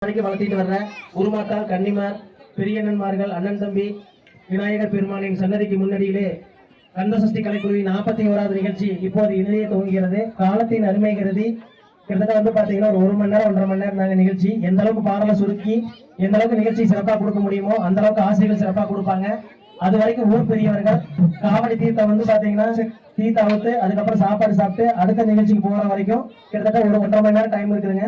வளர்த்திட்டு வர்ற குருமாத்தால் கன்னிமார் பெரியண்ணன்மார்கள் அண்ணன் தம்பி விநாயகர் பெருமானின் சன்னதிக்கு முன்னடியிலே கந்தசஷ்டி கலைக்குழுவின் 41வது நிகழ்ச்சி இப்போது இணைய துவங்குகிறது. காலத்தின் அருமை கருதி கிட்டத்தட்ட பாத்தீங்கன்னா ஒரு மணி நேரம் 1.5 மணி நேரம் நாங்க நிகழ்ச்சி எந்த அளவுக்கு பாடலை சுருக்கி எந்த அளவுக்கு நிகழ்ச்சி சிறப்பாக கொடுக்க முடியுமோ அந்த அளவுக்கு ஆசிரியர்கள் சிறப்பாக கொடுப்பாங்க. அது வரைக்கும் ஊர் பெரியவர்கள் காவடி தீர்த்தம் பாத்தீங்கன்னா தீர்த்த அவுத்து அதுக்கப்புறம் சாப்பாடு சாப்பிட்டு அடுத்த நிகழ்ச்சிக்கு போற வரைக்கும் கிட்டத்தட்ட ஒரு 1.5 மணி நேரம் டைம் இருக்குதுங்க.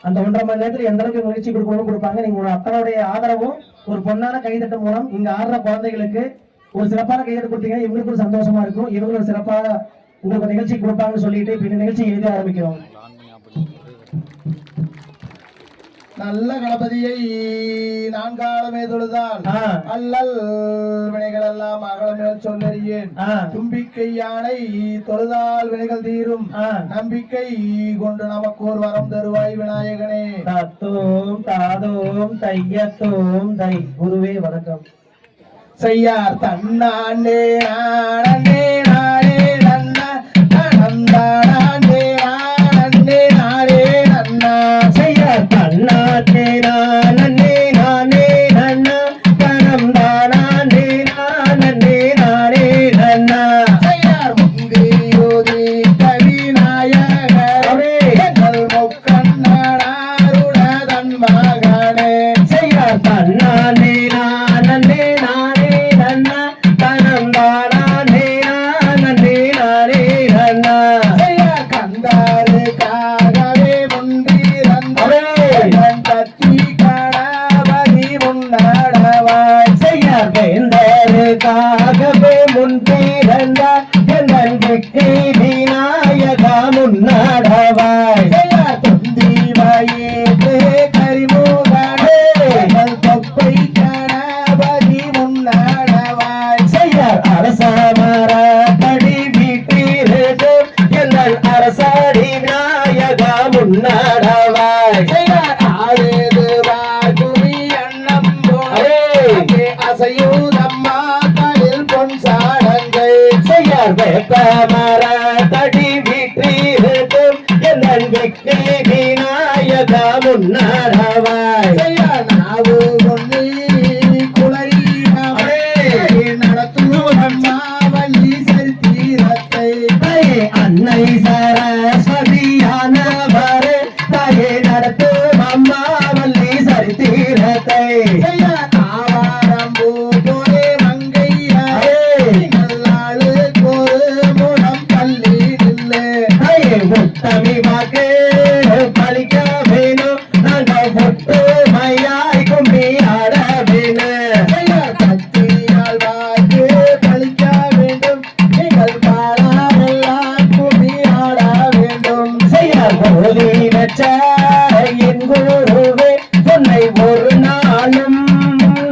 அந்த 1.5 மணி நேரத்துல எந்த அளவுக்கு முயற்சி கொடுக்கணும் கொடுப்பாங்க. நீங்க ஒரு அத்தனுடைய ஆதரவும் ஒரு பொன்னான கைதட்டு மூலம் இங்க ஆடுற குழந்தைகளுக்கு ஒரு சிறப்பான கைதட்டு கொடுத்தீங்கன்னா இவங்களுக்கு ஒரு சந்தோஷமா இருக்கும். இவங்க ஒரு சிறப்பாக உங்களுக்கு நிகழ்ச்சி கொடுப்பாங்கன்னு சொல்லிட்டு இப்ப இந்த நிகழ்ச்சி எழுதி ஆரம்பிக்கிறோம். நல்ல கணபதியை நான்காலமே தொழுதான் அல்லல் வினைகள் எல்லாம் அகலமேல் சொல்லறியேன். தும்பிக்கை யானை தொழுதால் வினைகள் தீரும் நம்பிக்கை கொண்டு நமக்கு ஒரு வரம் தருவாய் விநாயகனே. தத்தோம் தாதோம் தையத்தோம் தை. குருவே வணக்கம். செய்யார் தன்னாண்டே நானே நானே நன்னா நந்தானே நானே நானே நன்னா செய்யார் தன்னாண்டே நானே நானே நன்னா கணம் தானே நானே நானே நன்னா செய்யார் முந்தி யோதி கவி நாயகரே எங்கள் முக்கண்ணனாருட தன் மகனே. செய்யார் தன்னாண்டே நானே நானே நன்னா கணம் தானே நானே நானே நன்னா செய்யார் கந்தாருக்காகவே முந்தி தத்தி கணபதி முன்னடவாய். செய்யார் வேந்தருக்காகவே முன்பிறந்தார் எங்கள் வெற்றி விநாயகா முன்னடவாய். செய்யார் தொந்தி வயிற்று கரிமுகனே எங்கள் தொப்பை கணபதி முன்னடவாய். செய்யார் அரசமர தடி வீட்டிற்கு எங்கள் அரசடி விநாயகா முன்னடவாய். செய்யார் ஆடுது வாகுமி அன்னம் போலே அசையூதம்மா கலில் பொன் சாடங்கை. செய்யார் வேப்பமர தடி வீட்டிற்கு எங்கள் வெற்றி விநாயகா முன்னடவாய். செய்யார் நாவு கொன்னி குளறி நடத்துவம்மா வள்ளி சரித்திரத்தை. அன்னை சரஸ்வதியானவரே தாயே நடத்தும் அம்மா வள்ளி சரித்திரத்தை. செய்யார் ஆவாரம்பூ போலே மங்கையாரே நல்லாளுக்கு ஒரு முடம் தள்ளி நில்லு. தாயே முத்தமி வாக்கு பழிக்க வேணும் நாங்கள் ஒட்டு மையாய் கும்பி ஆட வேணும். செய்யார் கத்தியால் வாக்கு பழிக்க வேண்டும் நீங்கள் பாடாரெல்லாம் கும்மி ஆட வேண்டும். செய்யார் போலி வச்ச என் குருவே உன்னை ஒரு நாளும்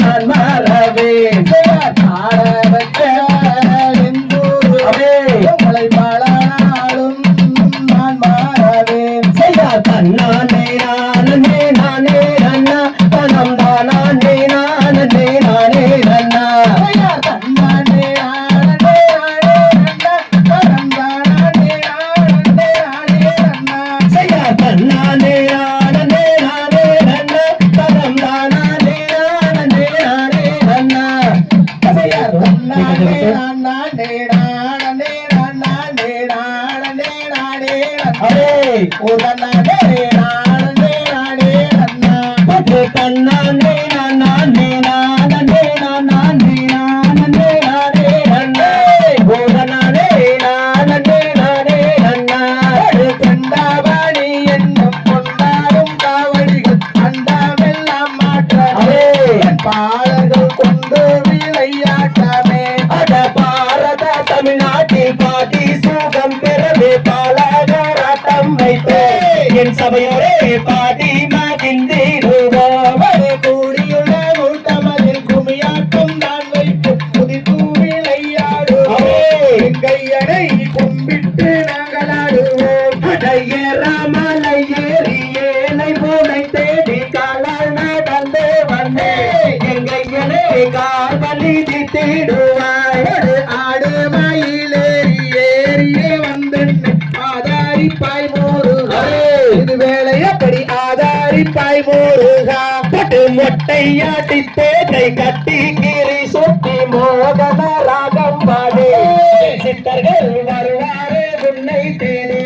நான் மறவேன். செய்யார் பாட வச்ச எங்கூருவே உங்களை பல நாளும் நான் மாறவேன். செய்யார் தன்னானே நானே நானே நன்னா தனம் தானே நானே நானே நன்னா செய்யார் தன்னானே நானே நானே நன்னா தனந்தானே நானே நானே நன்னா. செய்யார் தன்னானே நானே நானே நன்னா தனம் தானே நானே நானே நன்னா. செய்யார் தன்னானே நானே நானே நானே நானே நானே அரே உடனே நானே நானே நன்னா. பத்து தன்னானே நானே நானே நானே நானே நானே நன்னா ஓடனானே நானே நானே நன்னா. கண்டாவாணி என்னும் கொண்டாடும் காவடிகள் அண்டாமெல்லாம் மாற்றமே பாடல்கள் கொண்டு விளையாட்டமே. அட பாரத தமிழ்நாட்டில் பாட்டி சுகம் பெறவே பாலகராட்டம் வைத்து என் சபையோரே பாட்டி மகிழ்ந்திடுவோம். கூடியுள்ள கூட்டமதில் குமியாட்டம் தான் வைத்து புதிப்பு விளையாடுவோம். கையனை கும்பிட்டு நாங்கள் ஆடுவோம். அடையராமலை ஏறி ஏனை பூனை தேடி காலால் நடந்து வந்தேன் எங்கையனே கால்வலி திடுவாய். ஆடு மயிலேறி ஏறியே வந்து ஆதாரி பாய் மோரு இது வேலை எப்படி ஆதாரி பாய் முருகா பட்டு மொட்டையாட்டி தேட்டை கட்டி கீரி சுத்தி மோகன ராகம் பாடு சித்தர்கள் வருவாரே உன்னை தேடி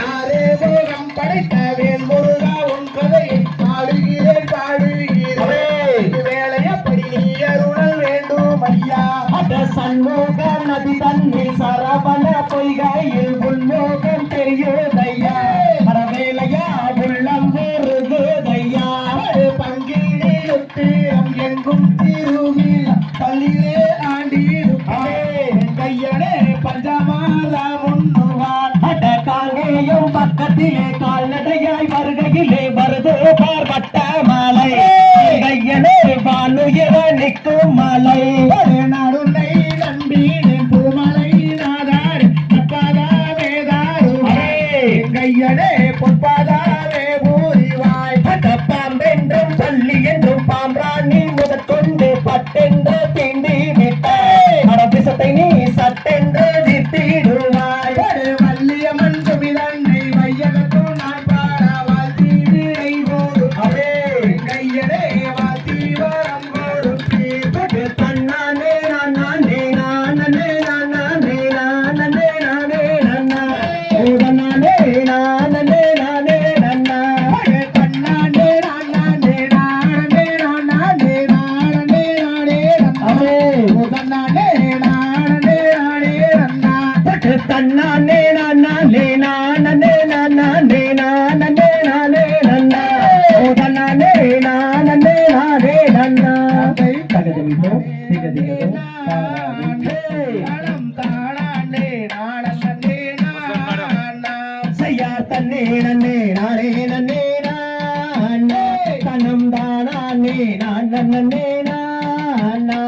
ஆரே முகம் படைத்த வேல் முருகா உன் கதை பாடுகிறேன் பாடுகிறேன் வேலையப்படி நீ அருளல் வேண்டும் ஐயா அட சண்முக நதி தன்னில் சரவண பொய்கையில் உள்மோகம் தெரியுதையா அட வேலையா உள்ளம் முருகுதையா பங்கீடு எங்கும் திருவிழா பள்ளியிலே ஆண்டிருப்பே கையனே பஞ்சமாலா முன்னுவான் அட காங்கேயம் பக்கத்திலே கால்நடையாய் வருகையிலே வருது பார்வட்ட மலை கையனே வானுயர நிற்கும் மலை நாடுன்னை நம்பினேன் பூமலை நாதாரி அப்பாதா வேதாரு கையனே பொற்பாதாவே பூரிவாய் அட பாம்பென்றும் பள்ளி என்றும் பாம்ராணி முதற்கொண்டு பட்டென்று தீண்டி விட்ட அட பிசத்தை நீ சட்டென்று திட்டிடுவாய் வள்ளியம்மன் சுமிதன்னை வையகத்தும் நான் பாட வாழ்த்தி விடை போடு கையனே வாழ்த்தி வரம் கொடுத்தீர் தன்னானே நானே நானே நானே நானே நானே நன்னா உடனானே நானே நானே நன்னா கண்ணாண்டே நானே நானே நானே நானே நானே அவே முதன்னாண்டே நானே நானே நன்னா தன்னானே நானே நானே நானே நானே நானே நன்னா உடனானே நானே நானே நன்னா தகதமிதோ திகதிகதோ நாடம் தாடாண்டே நாடங்கண்டே நானா செய்யார் தன்னே நன்னே நானே நன்னே நானே தனம் தானே நான் நன்னே நானா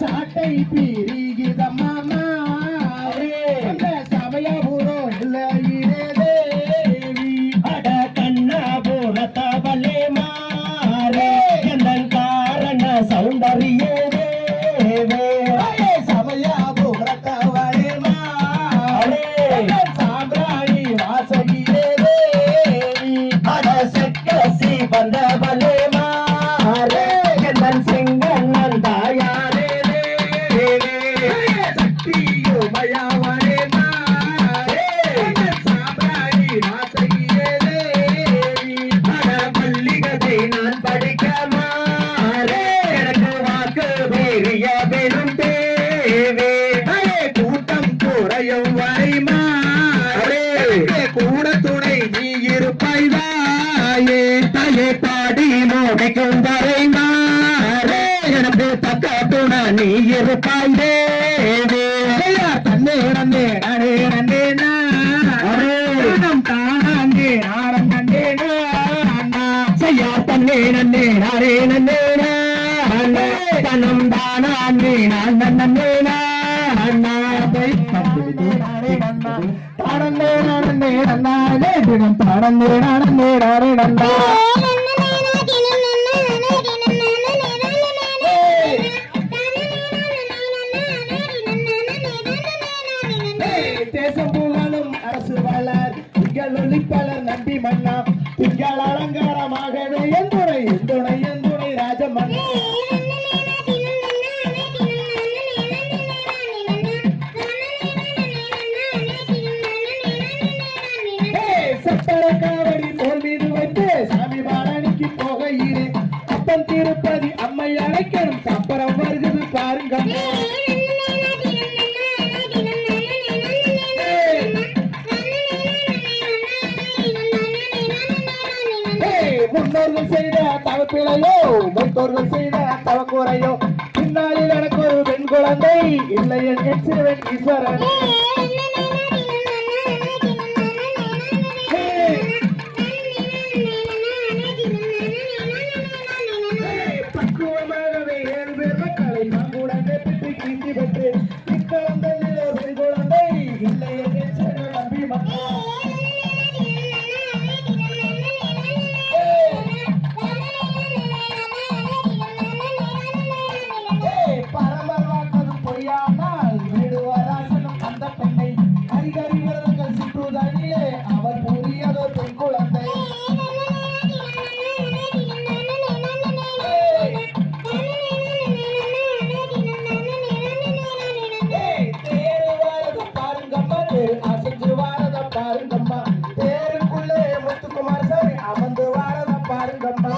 சாட்டை பீரிகிதம்மா அந்த சமயபுரோ இல்லையிலே தேவி அட கண்ணபுரத்தவளே மாறே எந்தன் காரண சௌந்தரியே தேவே சமயபுரத்தவளே மாறே சாம்பிராணி வாசகியே தேவி அட செக்கசி வந்தவளே மாறே எந்தன் செங்கண்ணன் தாயாரே தேவே சக்தியுமயவளே மாறே சாம்பிராணி வாசகியே தேவி அட மல்லிகதை நான் படிக்க மாறே எனக்கு வாக்கு பெரிய பெரும் தேவே கூட்டம் குறையும் வரை மாறே கூட துணை நீ இருப்பாய் தாயே தாயே பாடி மோடைக்கும் வரை மாறே எனக்கு தக்க துணை நீ இருப்பாய் தேவே தன்னே நந்தே நடே நந்தே நாடம் தானே நாடம் கண்டே நானா செய்யா தன்னே நன்னே நாரே நன்னே நானே தனம் தானே நான் நன்னே நானா தானே நானே நன்னாலே தினம் தானே நானே நானே நன்னா தேசம் புகழும் அரசு வளர் திங்கள் ஒளிப்பலர் நம்பி மன்னா திங்கள் அலங்காரமாகவே எந்துணை எந்துணை எந்துணை ராஜமன்னா சப்பர காவடி தோல் மீது வைத்து சாமி பாராணிக்கு போகையிலே அப்பன் திருப்பதி அம்மை அழைக்கணும் சப்பரம் வருகிறது பாருங்க முன்னோர்கள் செய்த தவப்பிழையோ மூத்தோர்கள் செய்த தவக்குறையோ பின்னாளில் எனக்கு ஒரு பெண் குழந்தை இல்லை என் சிறுவன் ஈஸ்வரன் பக்குவமாகவே 7 பேர் மக்களை பங்குடனே பிட்டு கீழ்த்தி பெற்று இக்கலந்ததில் ஒரு பெண் குழந்தை இல்லை என் சிறுவன் நம்பி மக்கள் பரமர் வாக்கது பொய்யானால் வீடு வராசனும் அந்த பெண்ணை பாருங்கம்மா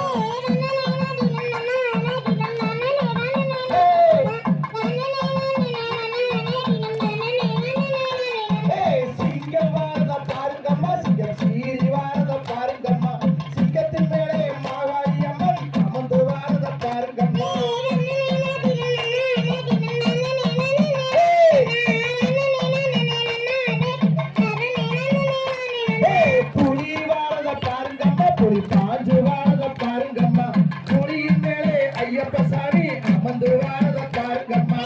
சிங்கம் வாரத பாருங்கம்மா சிங்கம் சீறி வாரத பாருங்கம்மா சிங்கத்தின் மேலே மாகாளி அம்மன் அமர்ந்து வாரத பாருங்கம்மா புலி வாரத பாருங்கம்மா புலி பாஞ்சு வாரத பாருங்கம்மா புலியின் மேலே ஐயப்ப சாமி அமர்ந்து வாரத பாருங்கம்மா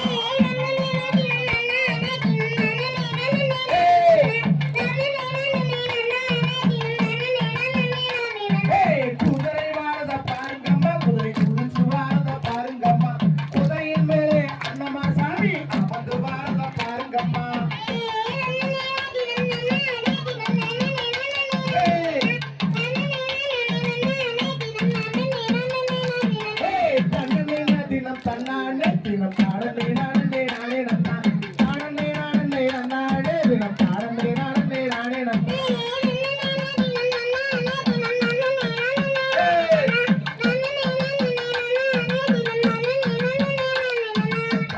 குதிரை வாரத பாருங்கம்மா குதிரை குடிச்சு வாரத பாருங்கம்மா குதிரையின் மேலே அண்ணமா சாமி அமர்ந்து வாரத பாருங்கம்மா தினம் தன்னானே தினம் தாடனே நானே நானே நன்னா தாடனே நானே நன்னாடே தினம் தாடனே நானே நானே நன்னா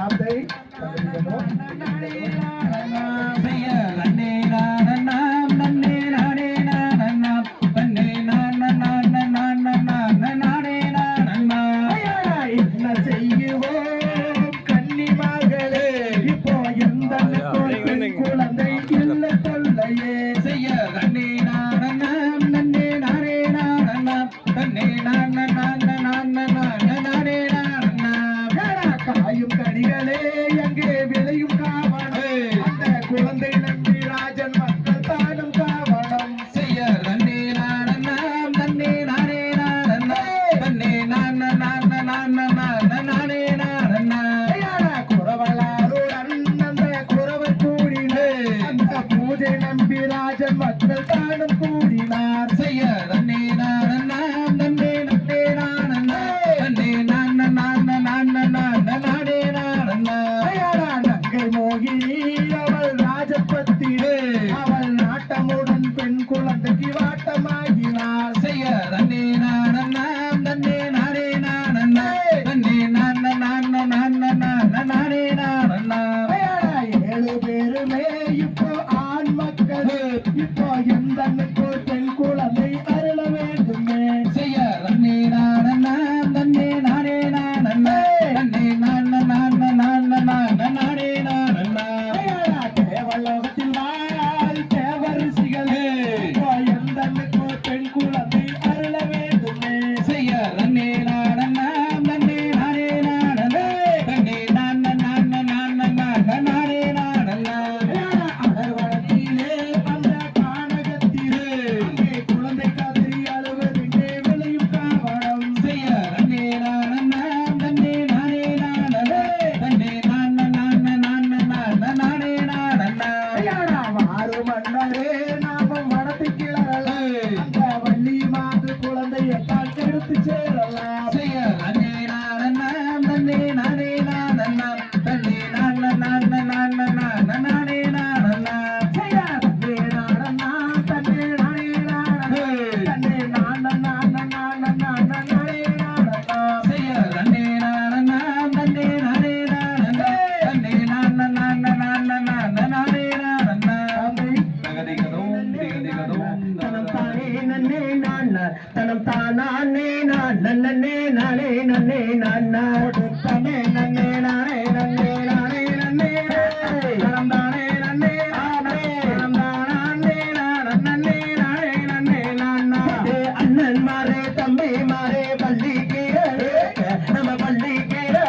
அதை என்ன செய்யுவோம் கன்னிமார்களே இப்போ எந்த குழந்தை இல்லை தொல்லையே செய்ய காயும் கனிகளே எங்கே விளையும் காவணம் அந்த குழந்தை நம்பி ராஜன் மக்கள் தானும் காவணம் செய்ய குறவலாருடன் அந்த குறவர் கூடினே அந்த பூஜை நம்பி ராஜன் மக்கள் தானும் கூடினார் செய்ய நங்கை மோகினி அவள் ராஜபத்திரே அவள் நாட்டமுடன் பெண் குழந்தைக்கு வாட்டமாகினார் செய்ய ஏழு பேருமே இப்போ ஆண் மக்கள் இப்போ எந்த பெண் குழந்தை அருள வேண்டுமே செய்ய தேவலோகத்தில் வாழ் தேவரிசிகளே இப்போ எந்த பெண் குழந்தை அருள வேண்டுமே செய்ய அகர்வனத்திலே அந்த கானகத்திலே அங்கே குழந்தை காத்திரி அழுவதெங்கே விளையும் காவணம் செய்ய மாறு மன்னரே நாமும் மனத்து கிளறலாம் அந்த வள்ளி மாது குழந்தையத்தால் கெடுத்து சேரலாம் செய்ய தனம் தானே நன்னே நானே நன்னே நானே நன்னே நானே நன்னே நானே நன்னே தனம் தானே நன்னே நானே தனம் தானே நன்னே நானே நன்னே நானா அண்ணன் மாரே தம்பி மாரே பள்ளி கீழே நம்ம பள்ளி கீழே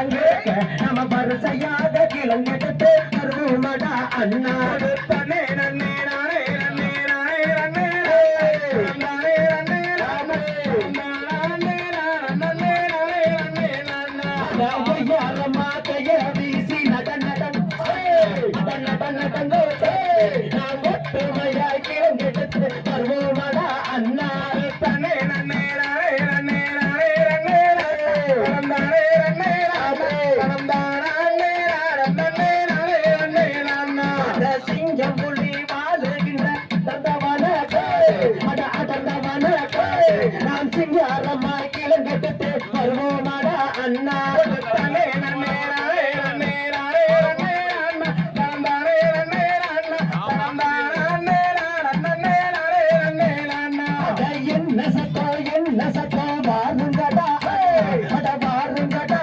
நம்ம பரிசையாக கிளங்கெடுத்து அருமடா அண்ணா தனே நன்னே நானே நன்னே நானே நன்னே நானே மாத்தைய வீசி நடன் நடன் நடன் நடன் நான் ஒற்றுமையாய் கிளங்கெடுத்து வருவோமடா அண்ணா தனே நன்னே நானே நன்னே நானே நன்னே நானே நன்னே நானே நன்னே நானே தாரமாய் கிளங்கெடுத்து வருவோமாடா அண்ணா தன்னே நன்னே நானே நன்னே நானே நன்னே அண்ணா தந்தானே நன்னே அண்ணா தந்தானே நன்னே நானே நன்னே அண்ணா என்ன சத்தம் வாருங்கடா அட வாருங்கடா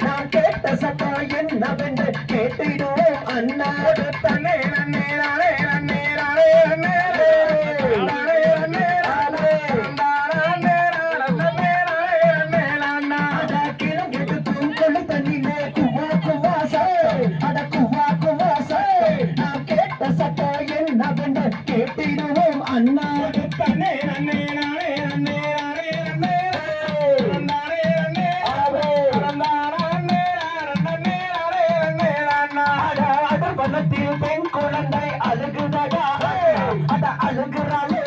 நான் கேட்ட சத்தம் என்னவென்று கேட்டிடுவோம் அண்ணா தன்னே நன்னே நானே நன்னே நானே நன்னே கேட்டிடுவோம் அண்ணா தன்னே நன்னே நானே நன்னே நானே நன்னே நானே நன்னே பணத்தில் பெண் குழந்தை அழுகுதடா அட அழுகுறாளே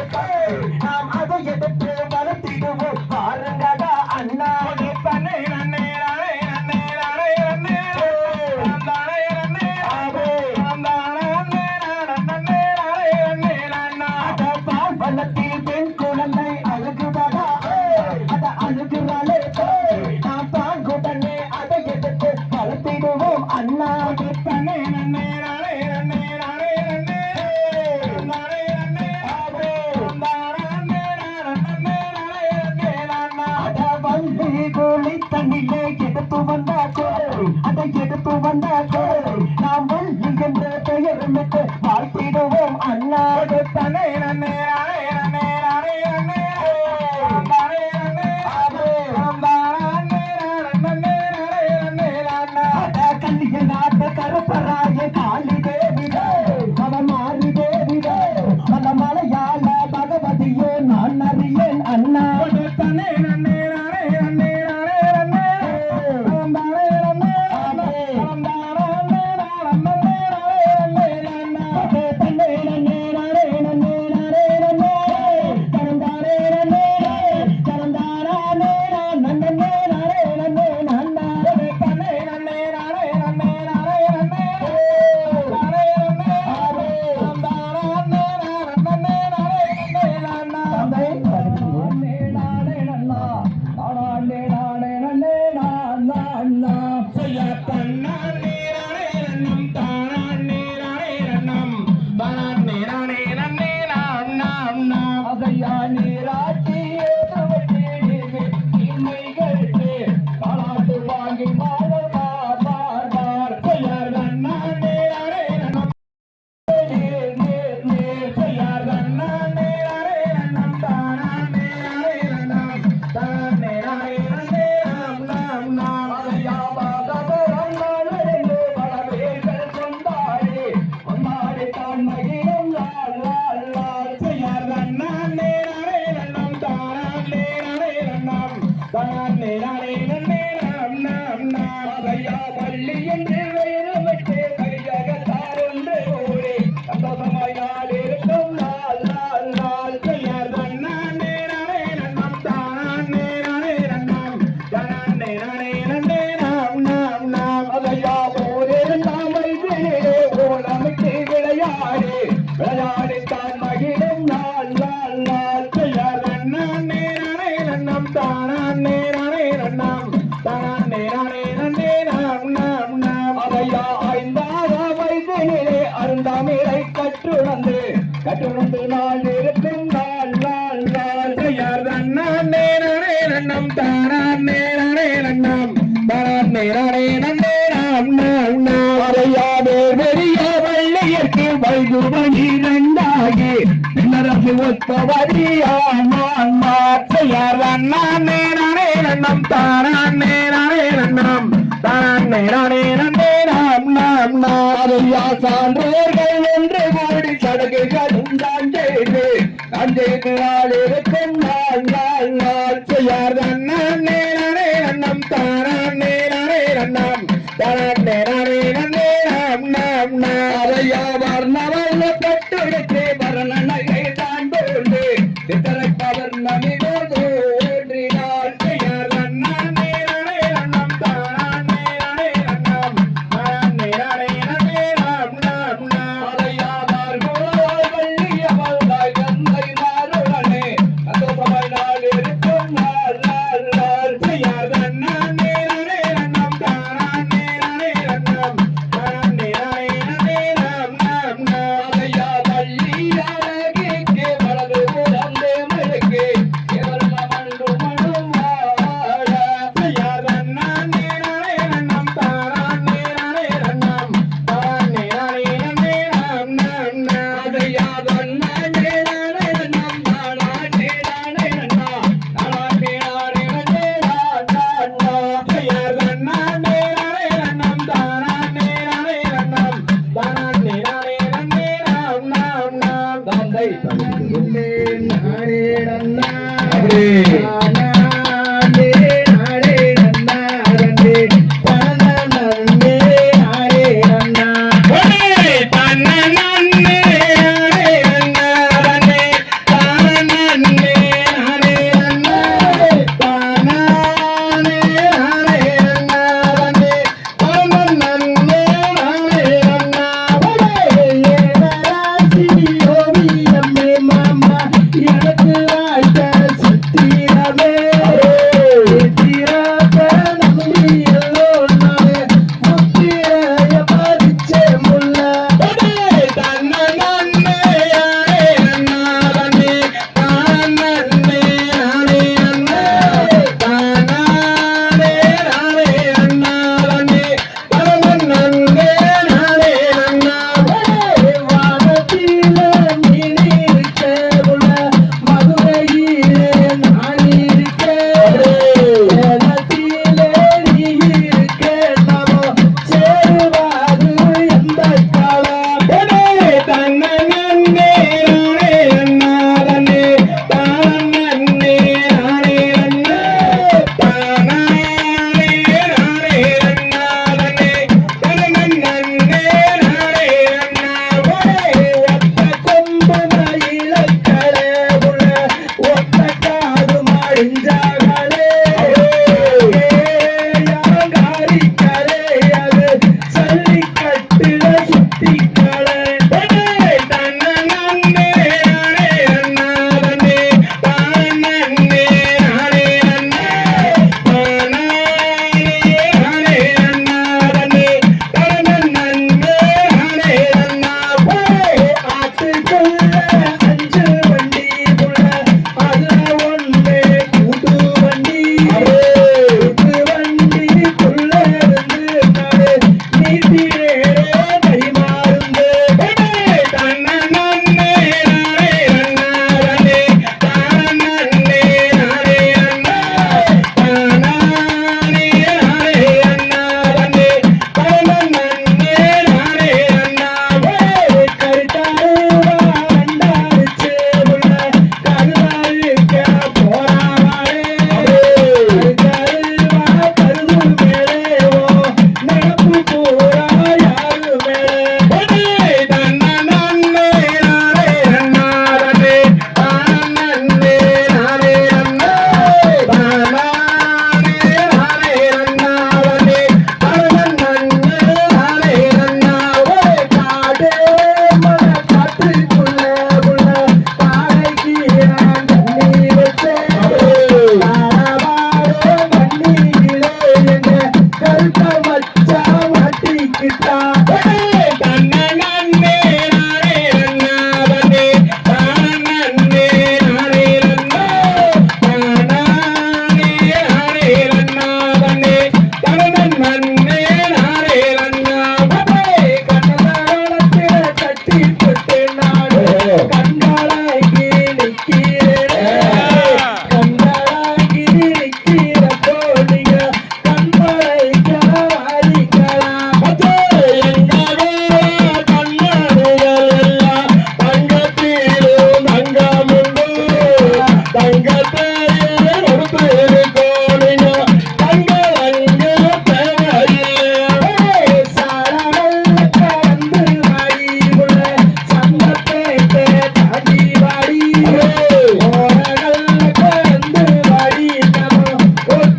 நாம் அதை எடுத்து வளர்த்திடுவோம் பாருங்கடா அண்ணா தன்னே நன்னே நானே நன்னே நானே நன்னே நானே நன்னே பணத்தில் பெண் குழந்தை அழுகுதடா அட அழுகுறாளே நாம் பாங்குடனே அதை எடுத்து வளர்த்திடுவோம் அண்ணா தன்னே நன்னே நானே நன்னே நானே நன்னே நானே நன்னே அட வள்ளி கோழி தண்ணிலே எடுத்து வந்தாக்கோ அதை எடுத்து வந்தாக்கோ நாம் வள்ளி என்ற பெயருமிட்டு வாழ்த்திடுவோம் அண்ணா தன்னே நன்னே நானே நன்னே நானே நன்னே நானே நன்னே அட கல்லிய நாட்டு கருப்பராய காளி தேவிடே அவன் மாறி தேவிடே அந்த மலையாள பகவதியே நான் அறியேன் அண்ணா தன்னே நன்னே நானே நன்னே நானே நன்னே விளையாடித்தான் மகிழும் நாள் நாள் நாள் செய்யார் நன்னே நானே நன்னம் தானே நானே நன்னம் தானே நானே நன்னே நாம் அவையா ஐந்தாக வைத்திலே அருந்தாமிரை கற்றுணர்ந்து நாள் இருக்கும் நாள் நாள் நாள் செய்யார் நன்னே நானே நன்னம் தானே நானே நன்னம் தானே நானே நன்னே நாம் அவையாவே பெரிய வள்ளியற்கு வைகுமணி ரெண்டாகி பின்னரசு ஒத்தவரியான் மாற்றையார் நானே நானே நன்னம் தானே நானே நன்னம் தானே நானே நன்னே நாம் அவையா சான்றோர்கள் ஒன்று கூடி சடங்குகளும் தான் செய்து நாள் இருக்கும் நாள் நாள் நாள் செய்யார் நானே நானே நன்னம் தானே நானே நன்னம் தானே நானே நன்னே நாம் அவையா வர்ணவல்ல பட்டுடுத்து வர்ணனை தான் போன்று சித்தரை பவர் நமிதோ தோன்றினாள் செய்யார் நானே நானே நன்னம் தானே நானே நன்னம் தானே நானே நன்னே நாம் அவையா வள்ளியவள் கந்தை மாறுடனே அந்த சபை நாள் இருக்கும்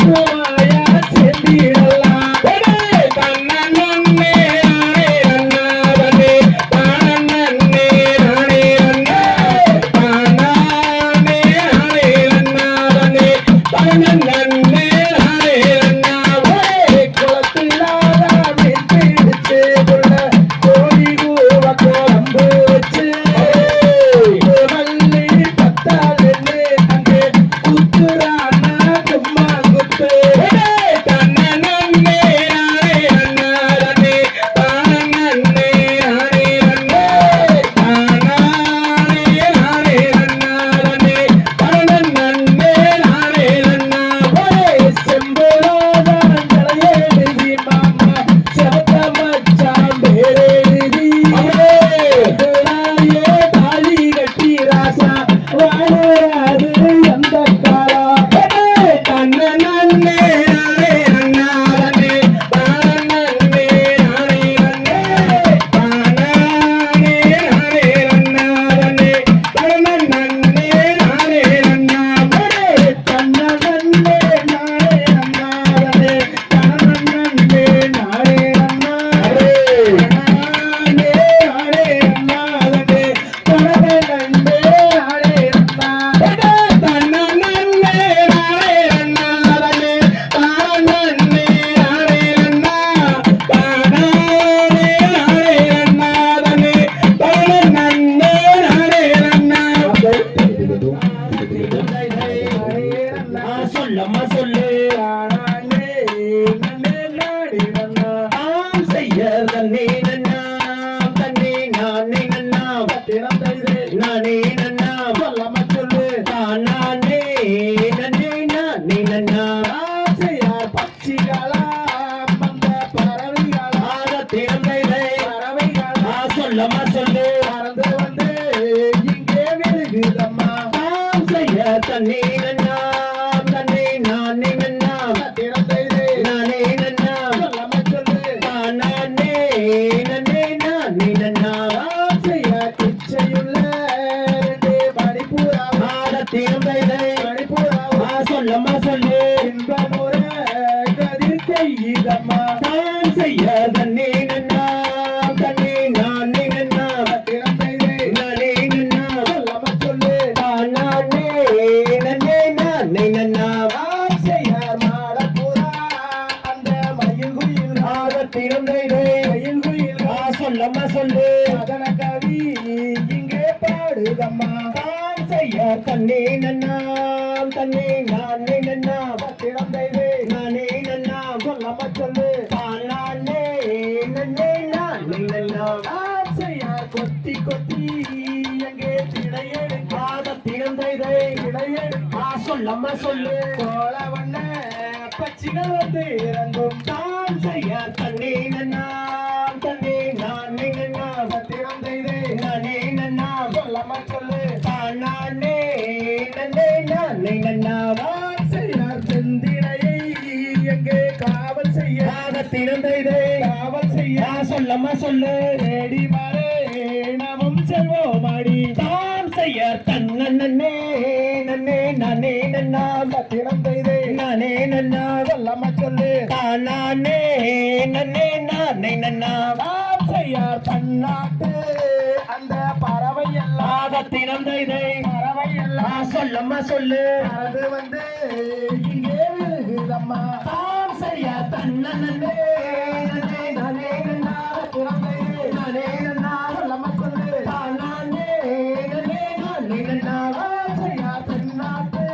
சுகமாயா செந்திடலாம் தன்னே நானே அண்ணா தன்னே தானே நானே அண்ணா தானே நானே அண்ணா தன்னே தானே நானே அண்ணா குளத்தில்லாத மீன்பிடிச்சு கொள்ள கோழி கூவ குழம்பு வச்சு மல்லி பத்தாளு அங்கே குத்துறானா சும்மா குத்து தன்னே நானே அண்ணா தன்னே தானே நானே அண்ணா தானே நானே அண்ணா தன்னே தானே நானே அண்ணா செம்புராதான் தலையெழுதி மாமா செவத்த மச்சான் பேரெழுதி தாலி கட்டி ராசா வாழாது எந்த காலம் தன்ன நன்னே நானே அண்ணா தன்னே தானே நானே அண்ணே தானே நானே அண்ணா தன்னே தானே நானே அண்ணா தன்ன நன்னே நானே அண்ணா தன்னே தானே நானே அண்ணா சொல்லம்மா சொல்லு ஆம் செய்ய தன்னே நன்னா தன்னே நானே நன்னா நானே நன்னா சொல்லம்மா சொல்லு நானே நன்னே நானே நன்னா ஆசையார் பட்சிகளா மந்த பறவைகளா தேர்ந்தை பறவைகளா சொல்லம்மா சொல்லு பறந்து வந்து இங்கே விழுகுதம்மா ஆம் செய்ய தன்னே நன்னா தன்னே நானே நன்னா நானே நன்னா சொல்லம்மா சொல்லு நானே நன்னே நானே நன்னா ஆசையார் இச்சையுள்ள ரெண்டு மணிப்பூரா தேர்ந்தை மணிப்பூரா சொல்லம்மா சொல்லு இன்பமுற கதிர் கையிதம்மா தான் செய்ய தன்னே நன்னா தன்னே நானே நன்னா நானே நன்னா சொல்லம்மா சொல்லு நானே நன்னே நானே நன்னா ஆசையார் மாடப்பூரா அந்த மயில் குயில் திறந்தை மயில் குயில் சொல்லம்மா சொல்லு அதன கவி இங்கே பாடுதம்மா தான் செய்ய தன்னே நன்னா தன்னே நானே நன்னா திறந்தை நானே நன்னா சொல்லம்மா சொல்லு நானே நன்னே நானே நன்னா ஆசையார் கொத்தி கொத்தி எங்கே திடையெடுக்காத திறந்தை திடையெடுக்கா சொல்லம்மா சொல்லு கோல வண்ண பச்சிகள் வந்து இறங்கும் தான் செய்ய தன்னே நன்னா தன்னே நானே நன்னா திறந்தை நானே நன்னா சொல்லம்மா சொல்லு நானே நன்னே நானே நன்னா ஆசையார் செந்திடையை எங்கே காவல் செய்ய திறந்தை காவல் செய்ய சொல்லம்மா சொல்லு தேடி மாறே நாமும் செல்வோமாடி தான் செய்ய தன்ன நன்னே நன்னே நானே நன்னா திறந்தை நானே நன்னா சொல்லம்மா சொல்லு நானே நன்னே நானே நன்னா ஆசையார் பன்னாட்டு அந்த பறவை எல்லாம் திறந்தை பறவை எல்லாம் சொல்லம்மா சொல்லு அது வந்து இங்கே விழுகுதம்மா தான் செய்ய தன்ன நன்னே நன்னே நானே நன்னா திறந்தை நானே நன்னா சொல்லம்மா சொல்லு நானே நன்னே நானே நன்னா ஆசையார் பன்னாட்டு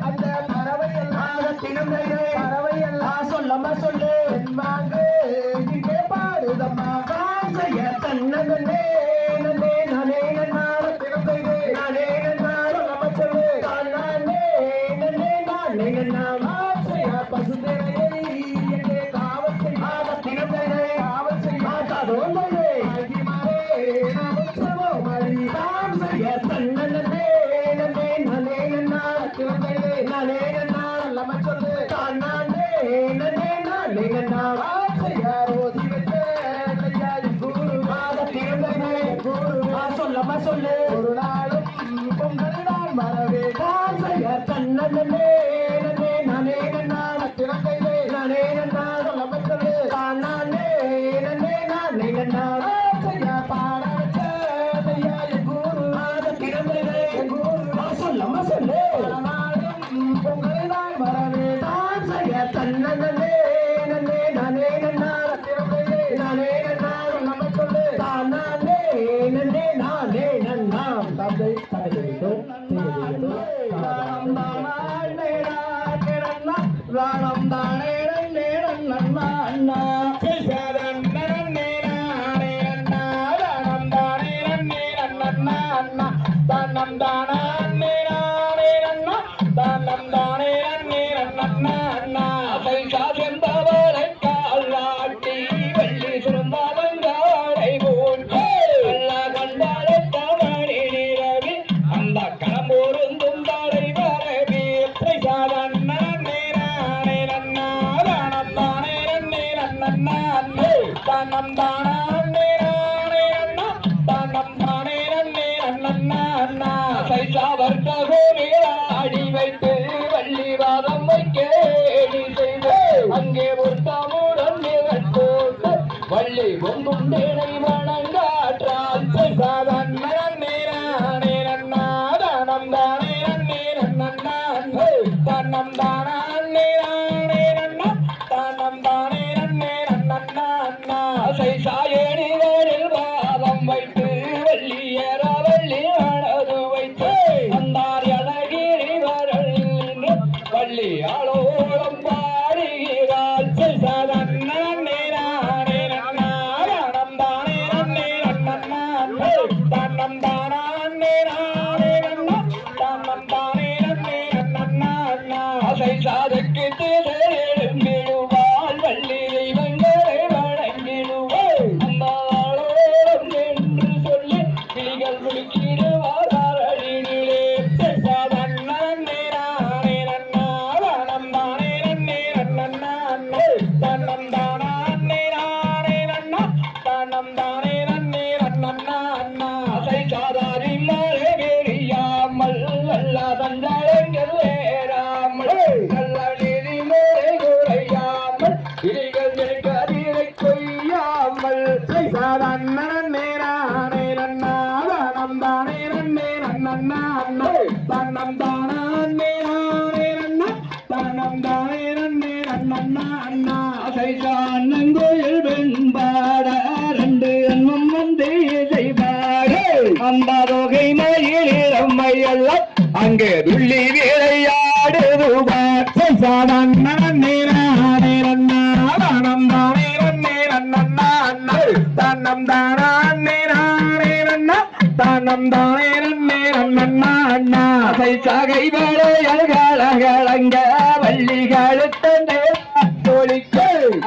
அந்த பறவை எல்லாம் திறந்தை பறவை எல்லாம் சொல்லம்மா சொல்லு மாங்கு இங்கே பாடுதம்மா தான் செய்ய தன்ன நன்னே நன்னே நானே நன்னா திறந்தை நானே நன்னா சொல்லம்மா சொல்லு நானே நன்னே நானே நன்னா ஆசையார் பசுந்திரையை எங்கே காவல் செய்யாத திறந்தை காவல் செய்யாதோந்தை ஆகிமாரே நாமும் செல்வோமாடி தான் செய்ய தன்ன நன்னே நன்னே நானே நன்னா திறந்தை நானே நன்னா சொல்லம்மா சொல்லு நானே நன்னே நானே நன்னா ஆசையார் ஓதி வச்ச குரு திறந்தை குரு சொல்லம்மா சொல்லு ஒரு நாளும் பொங்கல் நான் மறவே தான் செய்ய தன்ன நன்னே நன்னே நானே நன்னா திறந்தையிலே நானே நன்னா சொல்ல பெற்றது நானே நன்னே நானே நன்னா செய்யா பாட வச்ச செய்யா என் குரு அது திறந்தையிலே என் குரு சொல்லம்மா சொல்லு பொங்கலை நாள் வரவே தான் செய்ய தன்ன நன்னே நன்னே நானே நன்னா திறந்தையிலே நானே நன்னா சொல்ல பெற்றது நானே நன்னே நானே நன்னா தந்தை தடையிட்டோ ராணம் தானே நன்னா அண்ணா ராணம் தானே நன்னா அண்ணா தன்னம் தானே நன்னா தன்னம் தானே நன்னா அண்ணா பைசா செம்பவரை காலாட்டி வெள்ளி சுரும்பாவங்காரை போட்டு அல்லா கண்டாலே தவறி நிறவி அந்த களம்பூருந்தும் தடை வரவி பைசா தன்னம் தானே தன்னம் தானே அண்ணா சைசா வர்த்தகோடி வைத்து வள்ளி வாதம் வைக்கேடி செய்து அங்கே ஒரு தாமுடன் போட்டு வள்ளி பொங்கும் தேனை வணங்காற்றால் சைசா தன்னம் தானே தன்னம் தானே தன்னம் தானே சைசாயணிகளில் வாதம் வைத்து வள்ளியர வள்ளி அழகு வைத்து அந்தார் அழகிரிவர்கள் வள்ளி ஆளோളം பாடுகிறாள் சைசாதன்னே நானே நன்னம் தானே தன்னம் தானே தன்னம் தானே நன்னா சைசாதுக்கு திருவாள் வள்ளி தெய்வங்களை என்று சொல்லி கிளிகள் குளிக்கிடுவார் அழகினிலே தன்னம் தானே தன்னம் தானே நன்னா சைசாதாரி மழை பெரியாமல் நல்ல தந்தாரங்கள் ஏறாமல் நல்ல நீதி மழை குறையாமல் இலைகள் நெருக்கதிரை கொய்யாமல் சைசாதன்னே நானே நன்னா தன்னம் தானே தன்னம் தானே தன்னம் தானே நன்னா சைசா அண்ணங்கோயில் வெண்பாட ரெண்டு அண்ணம் வந்து செய்வாட அந்த தொகை மயிலிறம்மை எல்லாம் அங்கே துள்ளி விளையாடுவார் சைசாதன்னே நானே நன்னா தன்னம் தானே தன்னம் தானே நன்னா தன்னம் தானே நன்னா சைசாகை வளையல்களங்க வள்ளிகளுத்தே தோழிக்க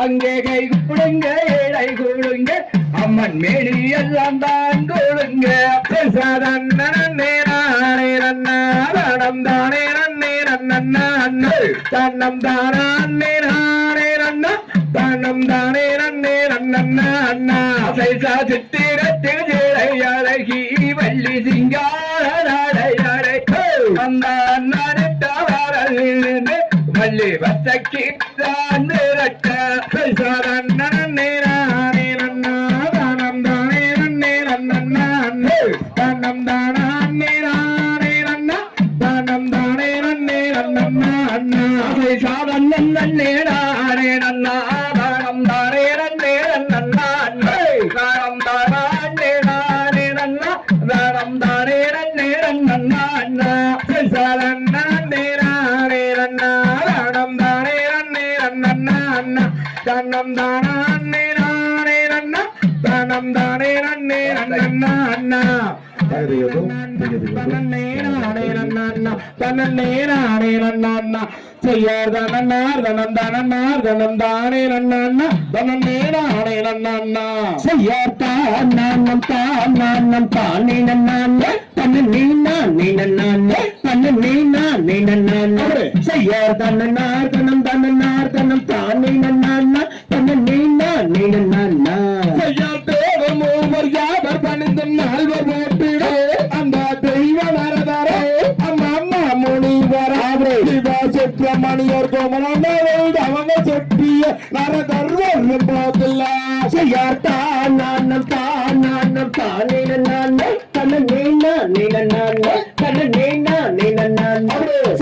அங்கே கை கொடுங்க இழை கொடுங்க அம்மன் மேனி எல்லாம் தான் கொடுங்க தன்னம் தானே தன்னம் தானே தன்னம் தானே நன்னா சைசா சித்திரத்தில் ஜிழை அழகி வள்ளி சிங்கார அந்த அண்ணன் வள்ளி வத்தக்கி நன்னா தன்னம் தானே தன்னம் தானே தன்னம் தானே நன்னா சாதன்னே நானே நன்னா தன்னம் தானே நன்னா தன்னம் தானே நன்னா தன்னம் தானே நன்னா சாதன்னே நானே நன்னா தன்னம் தானே நன்னா தன்னம் தானே நன்னா தன்னம் தானே நன்னா செய்யார் தனன்னார் தனம் தானன்னார் தனம் தானே நன்னா தனன்னே நானே நன்னா செய்யார் தானம் தானே நன்னா தன்ன நீ நானே நன்னா தன்ன நீ நானே நன்னா செய்யார் தனன்னார் தனம் தானே நன்னா தன்ன நீ நானே நன்னா செய்யார் தேவம் ஓவர் யாவர் பணிந்து நால்வர் போட்டிட அந்த தெய்வ நரதரே அம்மா முனிவரே சிவ சுப்பிரமணியர் கோமலனே அவங்க சொட்டிய நரகர்வர் போதில்ல செய்யார்த்தானம் தானம் தானே நான் தன்னை நீனா நீன நான் தன்னை நீனா நீன நான்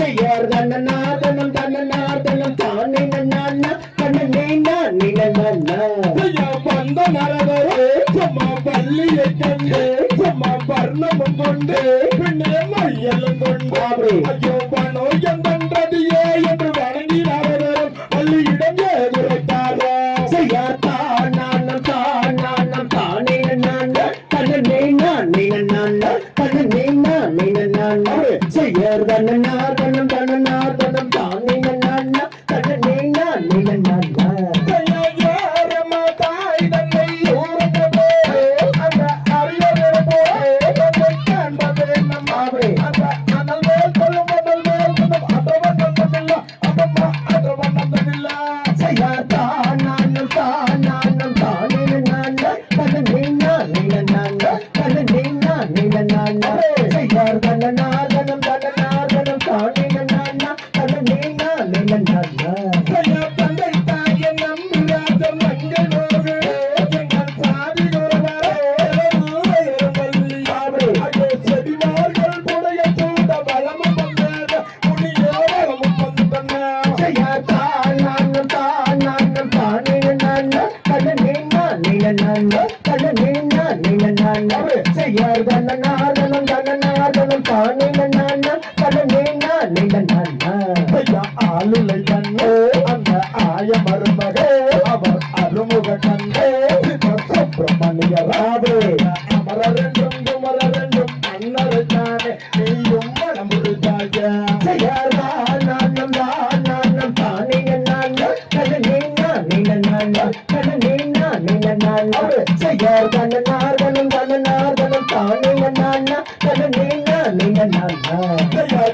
செய்யார் தன்னநாதனம் தன்னநாதனம் தானே நான் தன்னை நீனா நீன நான் வந்த நரகரே சும்மா பள்ளியை கண்டு சும்மா பர்ணமும் கொண்டு பின்னே மையலும் கொண்டு ஐயோ பணோ எந்தன்றதியே என்று வணங்கி நரகரும் பள்ளியிடம் ஏதுரைத்தாரோ செய்யார்த்தானம் தானே நான் தன்னை நீனா நீன நான் தன்னை நீனா நீன நான் செய்யார் தன்னநாதனம் தன்னநாதனம் தானே நான் தன்னை நீனா நீன நான் ஆளுலை கண்ணே அந்த ஆய மருமகே அவர் அருமுக கண்ணே சுப்பிரமணிய ராவே அமரரென்றும் குமரரென்றும் அன்னரை தானே நீயும் மனமுருகாய நானம் தானே நான் கண்ண நீனா நீன நான் கண்ண நீனா நீன நான் செய்யார் தன்னநாதனம் தன்னநாதனம் தானே நான் கண்ண நீனா நீன நான்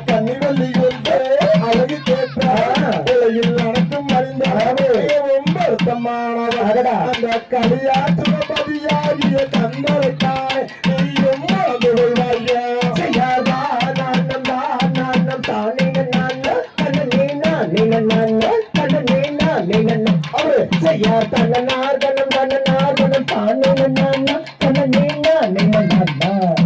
கண்ணிவல்லி கொண்டு அழகு கேட்டாயில் அனைத்தும் அறிந்தமானவர் அந்த களியாற்றுபதியாகிய தந்தரைத்தானே நீயும் மறந்து கொள்வாயா நானம் தானே நான் கண்ண நீனா நீன நான் கண்ண நீனா நீன அவர் செய்யார் தன்னநாதனம் தன்னநாதனம் தானே நான் கண்ண நீனா நீன நான் நான்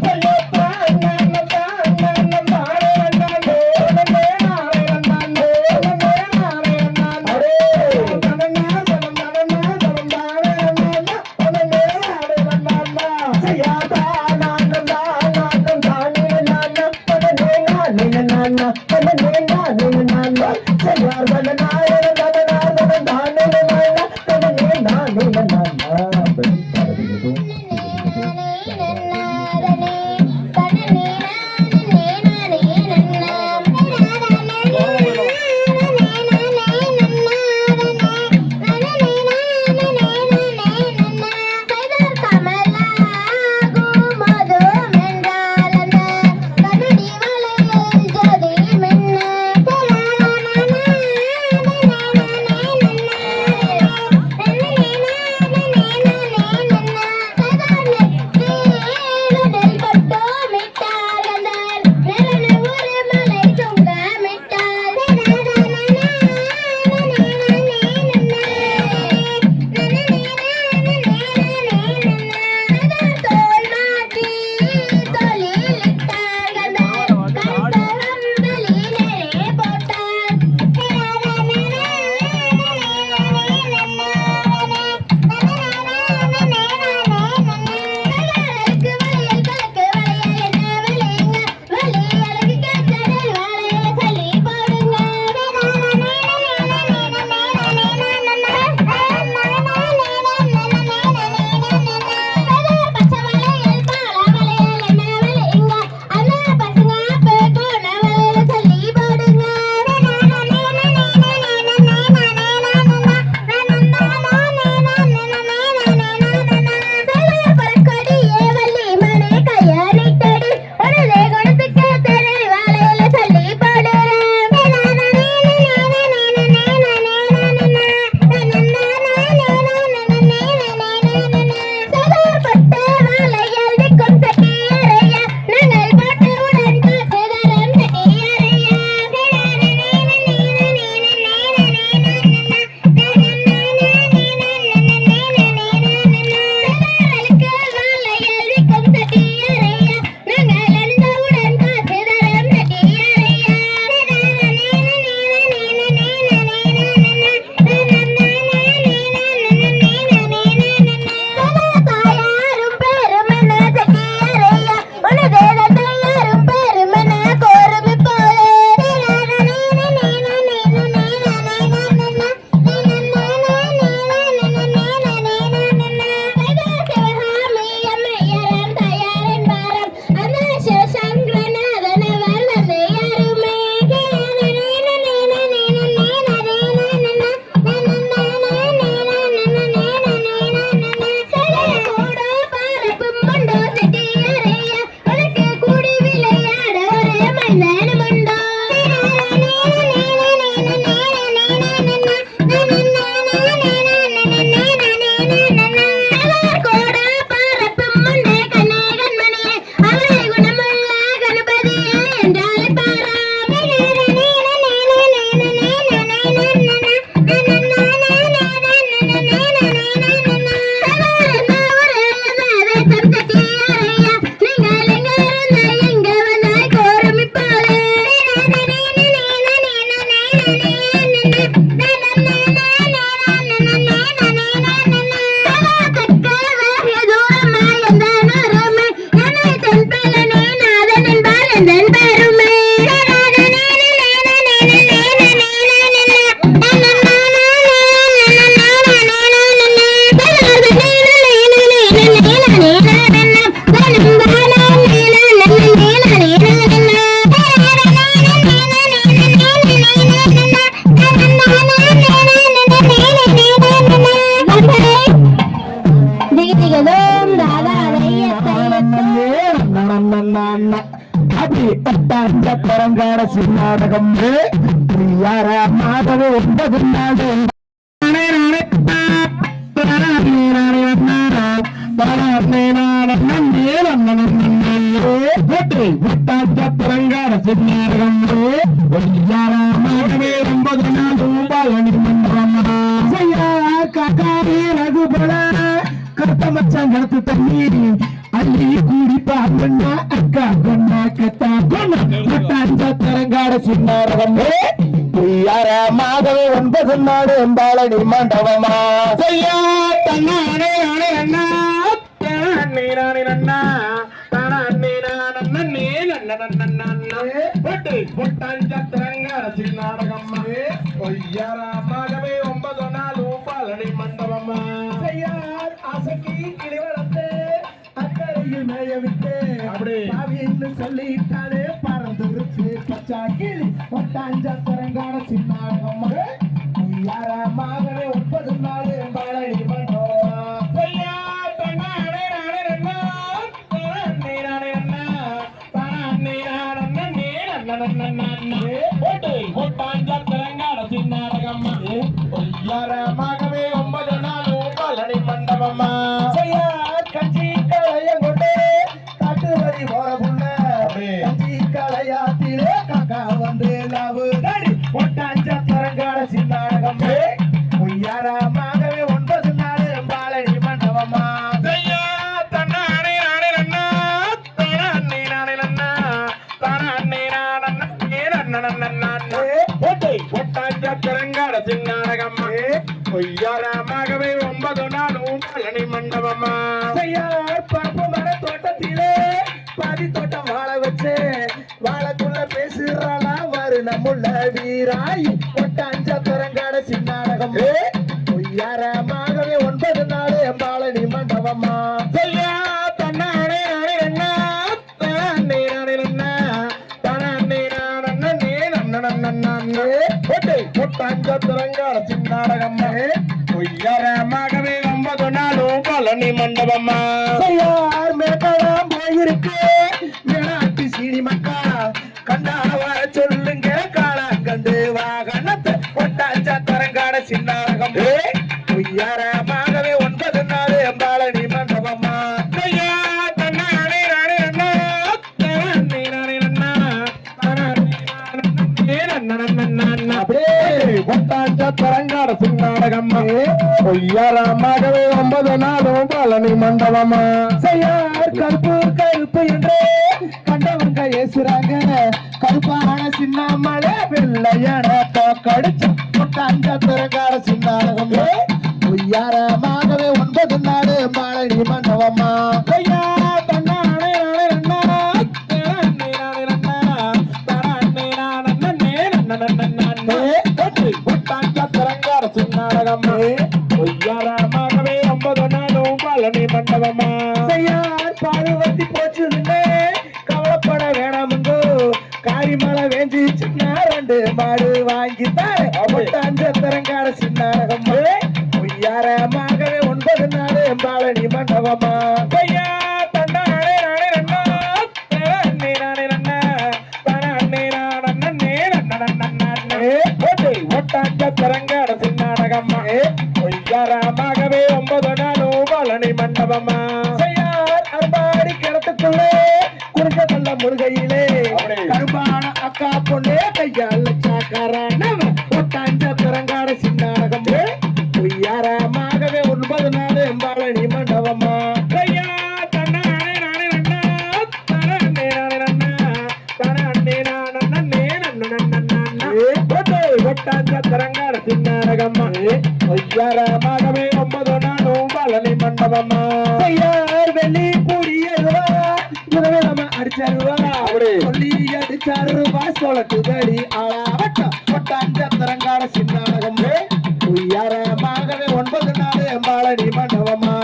நாடகம் மாதவே 9 நாடு திரங்கார சின்னாரகம் மாதவே 9 நாடு பாலனி மன்றம் காக்காரி ரகுபல கத்த மச்சான் கருத்து தண்ணி அள்ளி கூடி பாப்பண்ணா அக்கா கொண்டா கத்தா கொண்டா திரங்கார சின்னாரகம் மாதவே 9 நாடு பாலனி மண்டபமா செய்யா தன்னானே அண்ணா சொல்லிட்டாலே பறந்துருச்சு பச்சா கிளி ஒட்டாஞ்ச திரங்கான சின்னாரகம் மாதவே 9 நாடு பாலனி மண்டபமா மாகவே 9 நாடு பாலனி மண்டபமா கட்சி களையங்கொண்டே காட்டு வரி போற புள்ள கட்சி களையாத்திலே காக்கா வந்து லாவு நடி ஒட்டாஞ்ச திரங்கான சின்னாரகம் மாகவே 9 நாடு பாலனி மண்டபமா மாகவே 9 நாடு பாலனி மண்டபமா பருப்பு மர தோட்டத்திலே பாதி தோட்டம் வாழ வச்சு வாழக்குள்ள பேசுறாளா வரு நம்முள்ள வீராய் ஒட்டாஞ்ச திரங்கான சின்னாரகம் மாகவே 9 நாடு பாலனி மண்டபமா திரங்கான சின்னாரகம் மாகவே 9 நாடு பாலனி மண்டபமா மேட்டலாம் போயிருக்கு மேலாட்டி சீனி மக்கா கண்டாவ சொல்லுங்க காலாங்கண்டு வாகனத்தை ஒட்டாஞ்ச திரங்கான சின்னாரகம் மாகவே 9 நாடு பாலனி மண்டபமா திரங்கார சின்னாரகம் மாகவே 9 நாடு பாலனி மண்டபமா கருப்பு கருப்பு என்று கண்டவங்க ஏசுறாங்க கருப்பான சின்னமலை வெள்ளையான தோக்கடிச்சு ஒட்டாஞ்ச திரங்கார சின்னாரகம் மாகவே 9 நாடு பாலனி மண்டபமா திரங்கார சின்னாரகம் மாகவே 9 நாடு பாலனி மண்டபமா பாடுவத்தி போச்சுங்க கவலைப்பட வேணாமுங்கோ காரிமலை வேஞ்சிச்சுன்னா 2 மாடு வாங்கித்தாரு ஒட்டாஞ்ச திரங்கார சின்னாரகம் மாகவே 9 நாடு பாலனி மண்டபமா ஒட்டாஞ்ச திரங்கார சின்னாரகம் மாகவே 9 நாடு பாலனி மண்டபமா அம்பாடி கிணத்துக்குள்ளே குறுக்க தள்ள முருகையிலே கருப்பான அக்கா பொண்ணே கையால் சாக்காரான ஒட்டாஞ்ச திரங்கார சின்னாரகம் மாகவே 9 நாடு பாலனி மண்டபமா ஒட்டாஞ்ச திரங்கார சின்னாரகம் மாகவே 9 நாடு பாலனி மண்டபமா வெள்ளி பூடியருவா அடிச்சாருவா சொல்லி அடிச்சாருவா சொல்லட்டு தடி ஆளாவட்டம் ஒட்டாஞ்ச திரங்கார சின்னாரகம் மாகவே 9 நாடு பாலனி மண்டபமா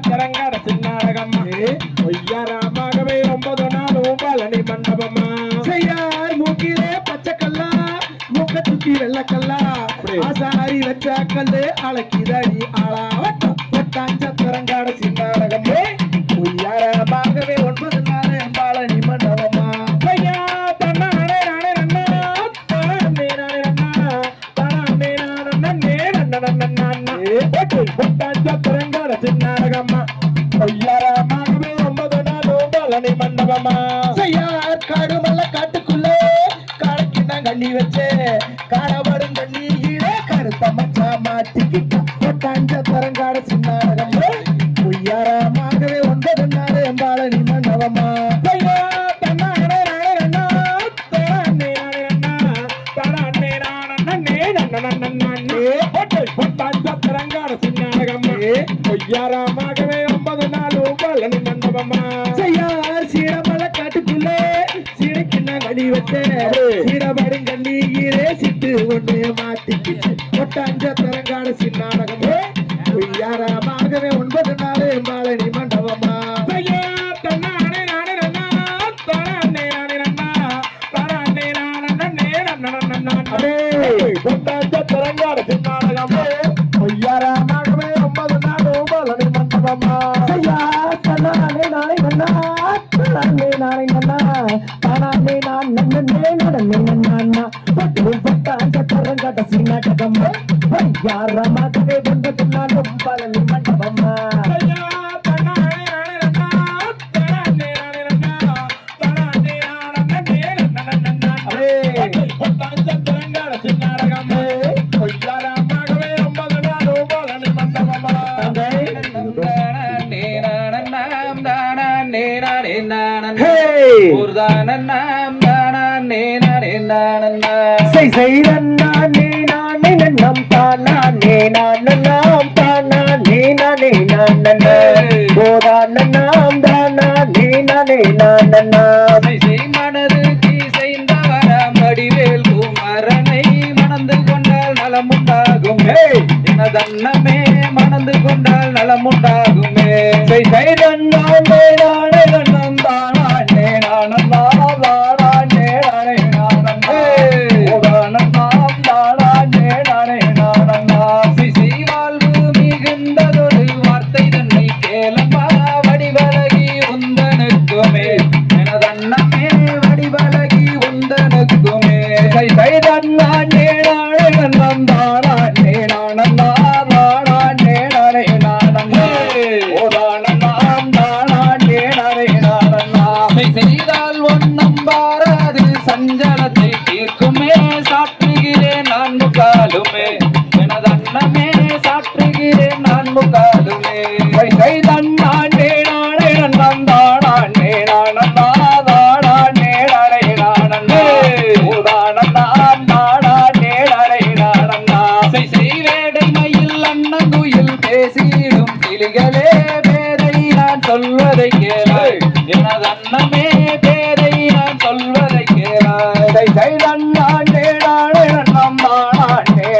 திரங்கார சின்னாரகம் மாகவே 9 நாடு பாலனி மண்டபமா மூக்கிலே பச்சைக்கல்லா மூக்க சுத்தி வெள்ளக்கல்லா ஆசாரி வச்ச கல்லு அழக்கிதடி ஆளாவட்டாஞ்ச திறங்காட சின்னாடகமே உய்யாரமாகவே 9 நாள் பாலனி மண்டபமா ஐயா தன்னானே நானே நன்னா தானே நானே நன்னா தானே நானே நன்னா ஒட்டாஞ்ச திறங்காட சின்னாடகமா உய்யாரமாகவே 9 நாள் பாலனி மண்டபமா காடுமல்ல காட்டுக்குள்ளே காடைக்கு கண்ணி வச்சே காடப்படும் கண்ணீரே கருத்த மச்சா மாட்டிக்கிட்ட ஒட்டாஞ்ச தரங்காட சின்னாடகம் பொய்யாரமாகவே 9 நாள் பாலனி மண்டபமா பொய்யாரமாகவே 9 நாள் பாலனி மண்டபமா சீடமல காட்டுக்குள்ளே கண்ணி வச்சே சீடபடும் கண்ணீரே சிட்டு ஒண்ணு மாட்டிக்கிச்சு ஒட்டாஞ்ச தரங்காட சின்னாடகமே பொய்யாரமாகவே 9 நாள் பாலனி மண்டபமா ஒட்டாஞ்ச தரங்காட சின்னாடகமே பொய்யாரமாகவே 9 நாள் பாலனி மண்டபமா நானே நானே நன்னா தானே நானே நன்னா தானே நான் நன்னே நடனே நன்னா பட்டாஞ்ச தரங்காட சின்னாடகம்மா யாரமாகவே 9 நாள் பாலனி மண்டபம்மா மனது வடிவேல் குமரனை மணந்து கொண்டால் நலமுண்டாகுமே எனதன்னமே மணந்து கொண்டால் நலமுண்டாகுமே செய்தால் ஒன்னம் பாராது சஞ்சலத்தை தீர்க்குமே சாற்றுகிறேன் நான் முகாலுமே எனது அண்ணமே சாற்றுகிறேன் நான் முகாலுமே கைதண்ணாண்டே நானே நன்னம் தானே நானே தானே நானே செய்வேடை மயில் அண்ணன் குயில் பேசிடும் கிளிகளே பேரை நான் சொல்வதை கேளாய் எனது அண்ணமே பேரை நான் சொல்வதை கேளாய் கைதண்ணாண்டே நானே நன்னம் தானே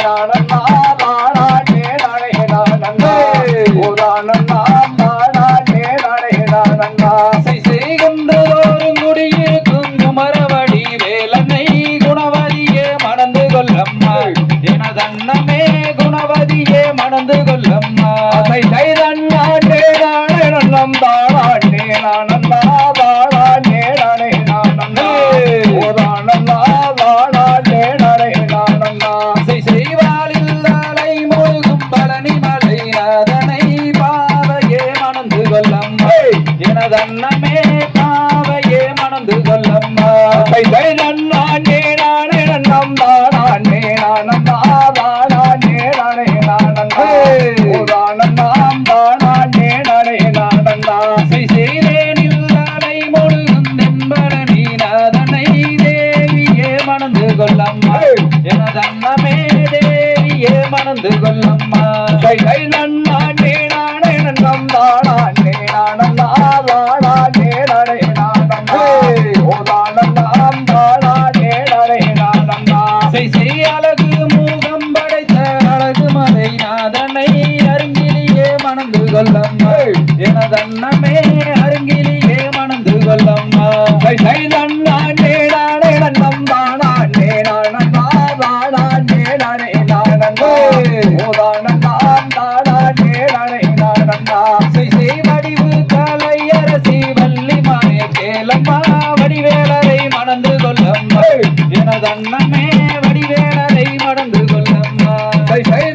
செய்கின்றதோறும் குடியிருக்கும் குமரவடி வேலனை குணவதியே மணந்து கொள்ளம்மா எனது அண்ணமே குணவதியே மணந்து கொள்ளம்மா கைதண்ணாண்டே நானே நன்னம் தானே செய்வாளில் அலை மூழ்கும் பழனி மலை நாதனை பாவையே மணந்து கொள்ளம்மா எனது அண்ணமே பாவையே மணந்து கொள்ளம்மா கைதண்ணாண்டே நானே நன்னம் தானே செய்தேனில் அலை மூழ்கும் தென்பழனி நாதனை தேவியே மணந்து கொள்ளம்மா எனது அண்ணமே தேவியே மணந்து கொள்ளம்மா கைதண்ணாண்டே நானே நன்னம் தானே அழகு மூகம் படைத்த அழகு மலை நாதனை அருங்கிலேயே மணந்து கொள்ளம்மா எனது அண்ணமே அருங்கிலேயே மணந்து கொள்ளம்மா கைதண்ணாண்டே நானே நன்னம் தானே கேளம்மா வடிவேலரை மணந்து கொள்ளம்மா எனது அண்ணமே வடிவேலரை மணந்து கொள்ளம்மா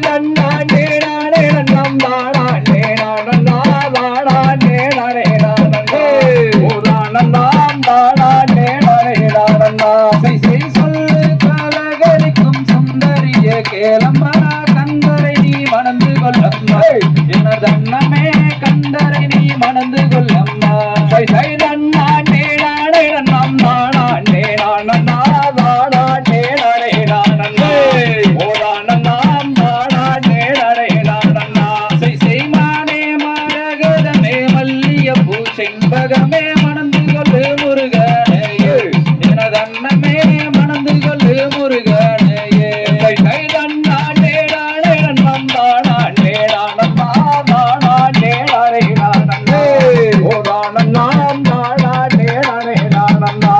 நன்னா நேடானே நன்னம் தானா நேடானந்தா தானா நேடானே நானந்தே ஓதானந்தாம் தானா நேடா சொல்லு கலகரிக்கும் சுந்தரிய கேளம்மா கந்தரை நீ மணந்து கொள்ளம்மா எனது அண்ணமே கந்தரை நீ மணந்து கொள்ளம்மா நன்னா நேடானே நன்னம் தானா நேடானந்தா தானா நேடானே நானந்தே ஓதானந்தாம் தானா நேடானே நானந்தா செய்மானே மாரகதமே மல்லியப்பூ செண்பகமே மணந்து கொள்ளு முருகனையே எனது அண்ணமே மணந்து கொள்ளு முருகனையே நன்னா நேடானே நன்னம் தானா நேடானந்தா தானா நேடானே நானந்தே ஓதானந்தாம் தானா நேடானே நானந்தா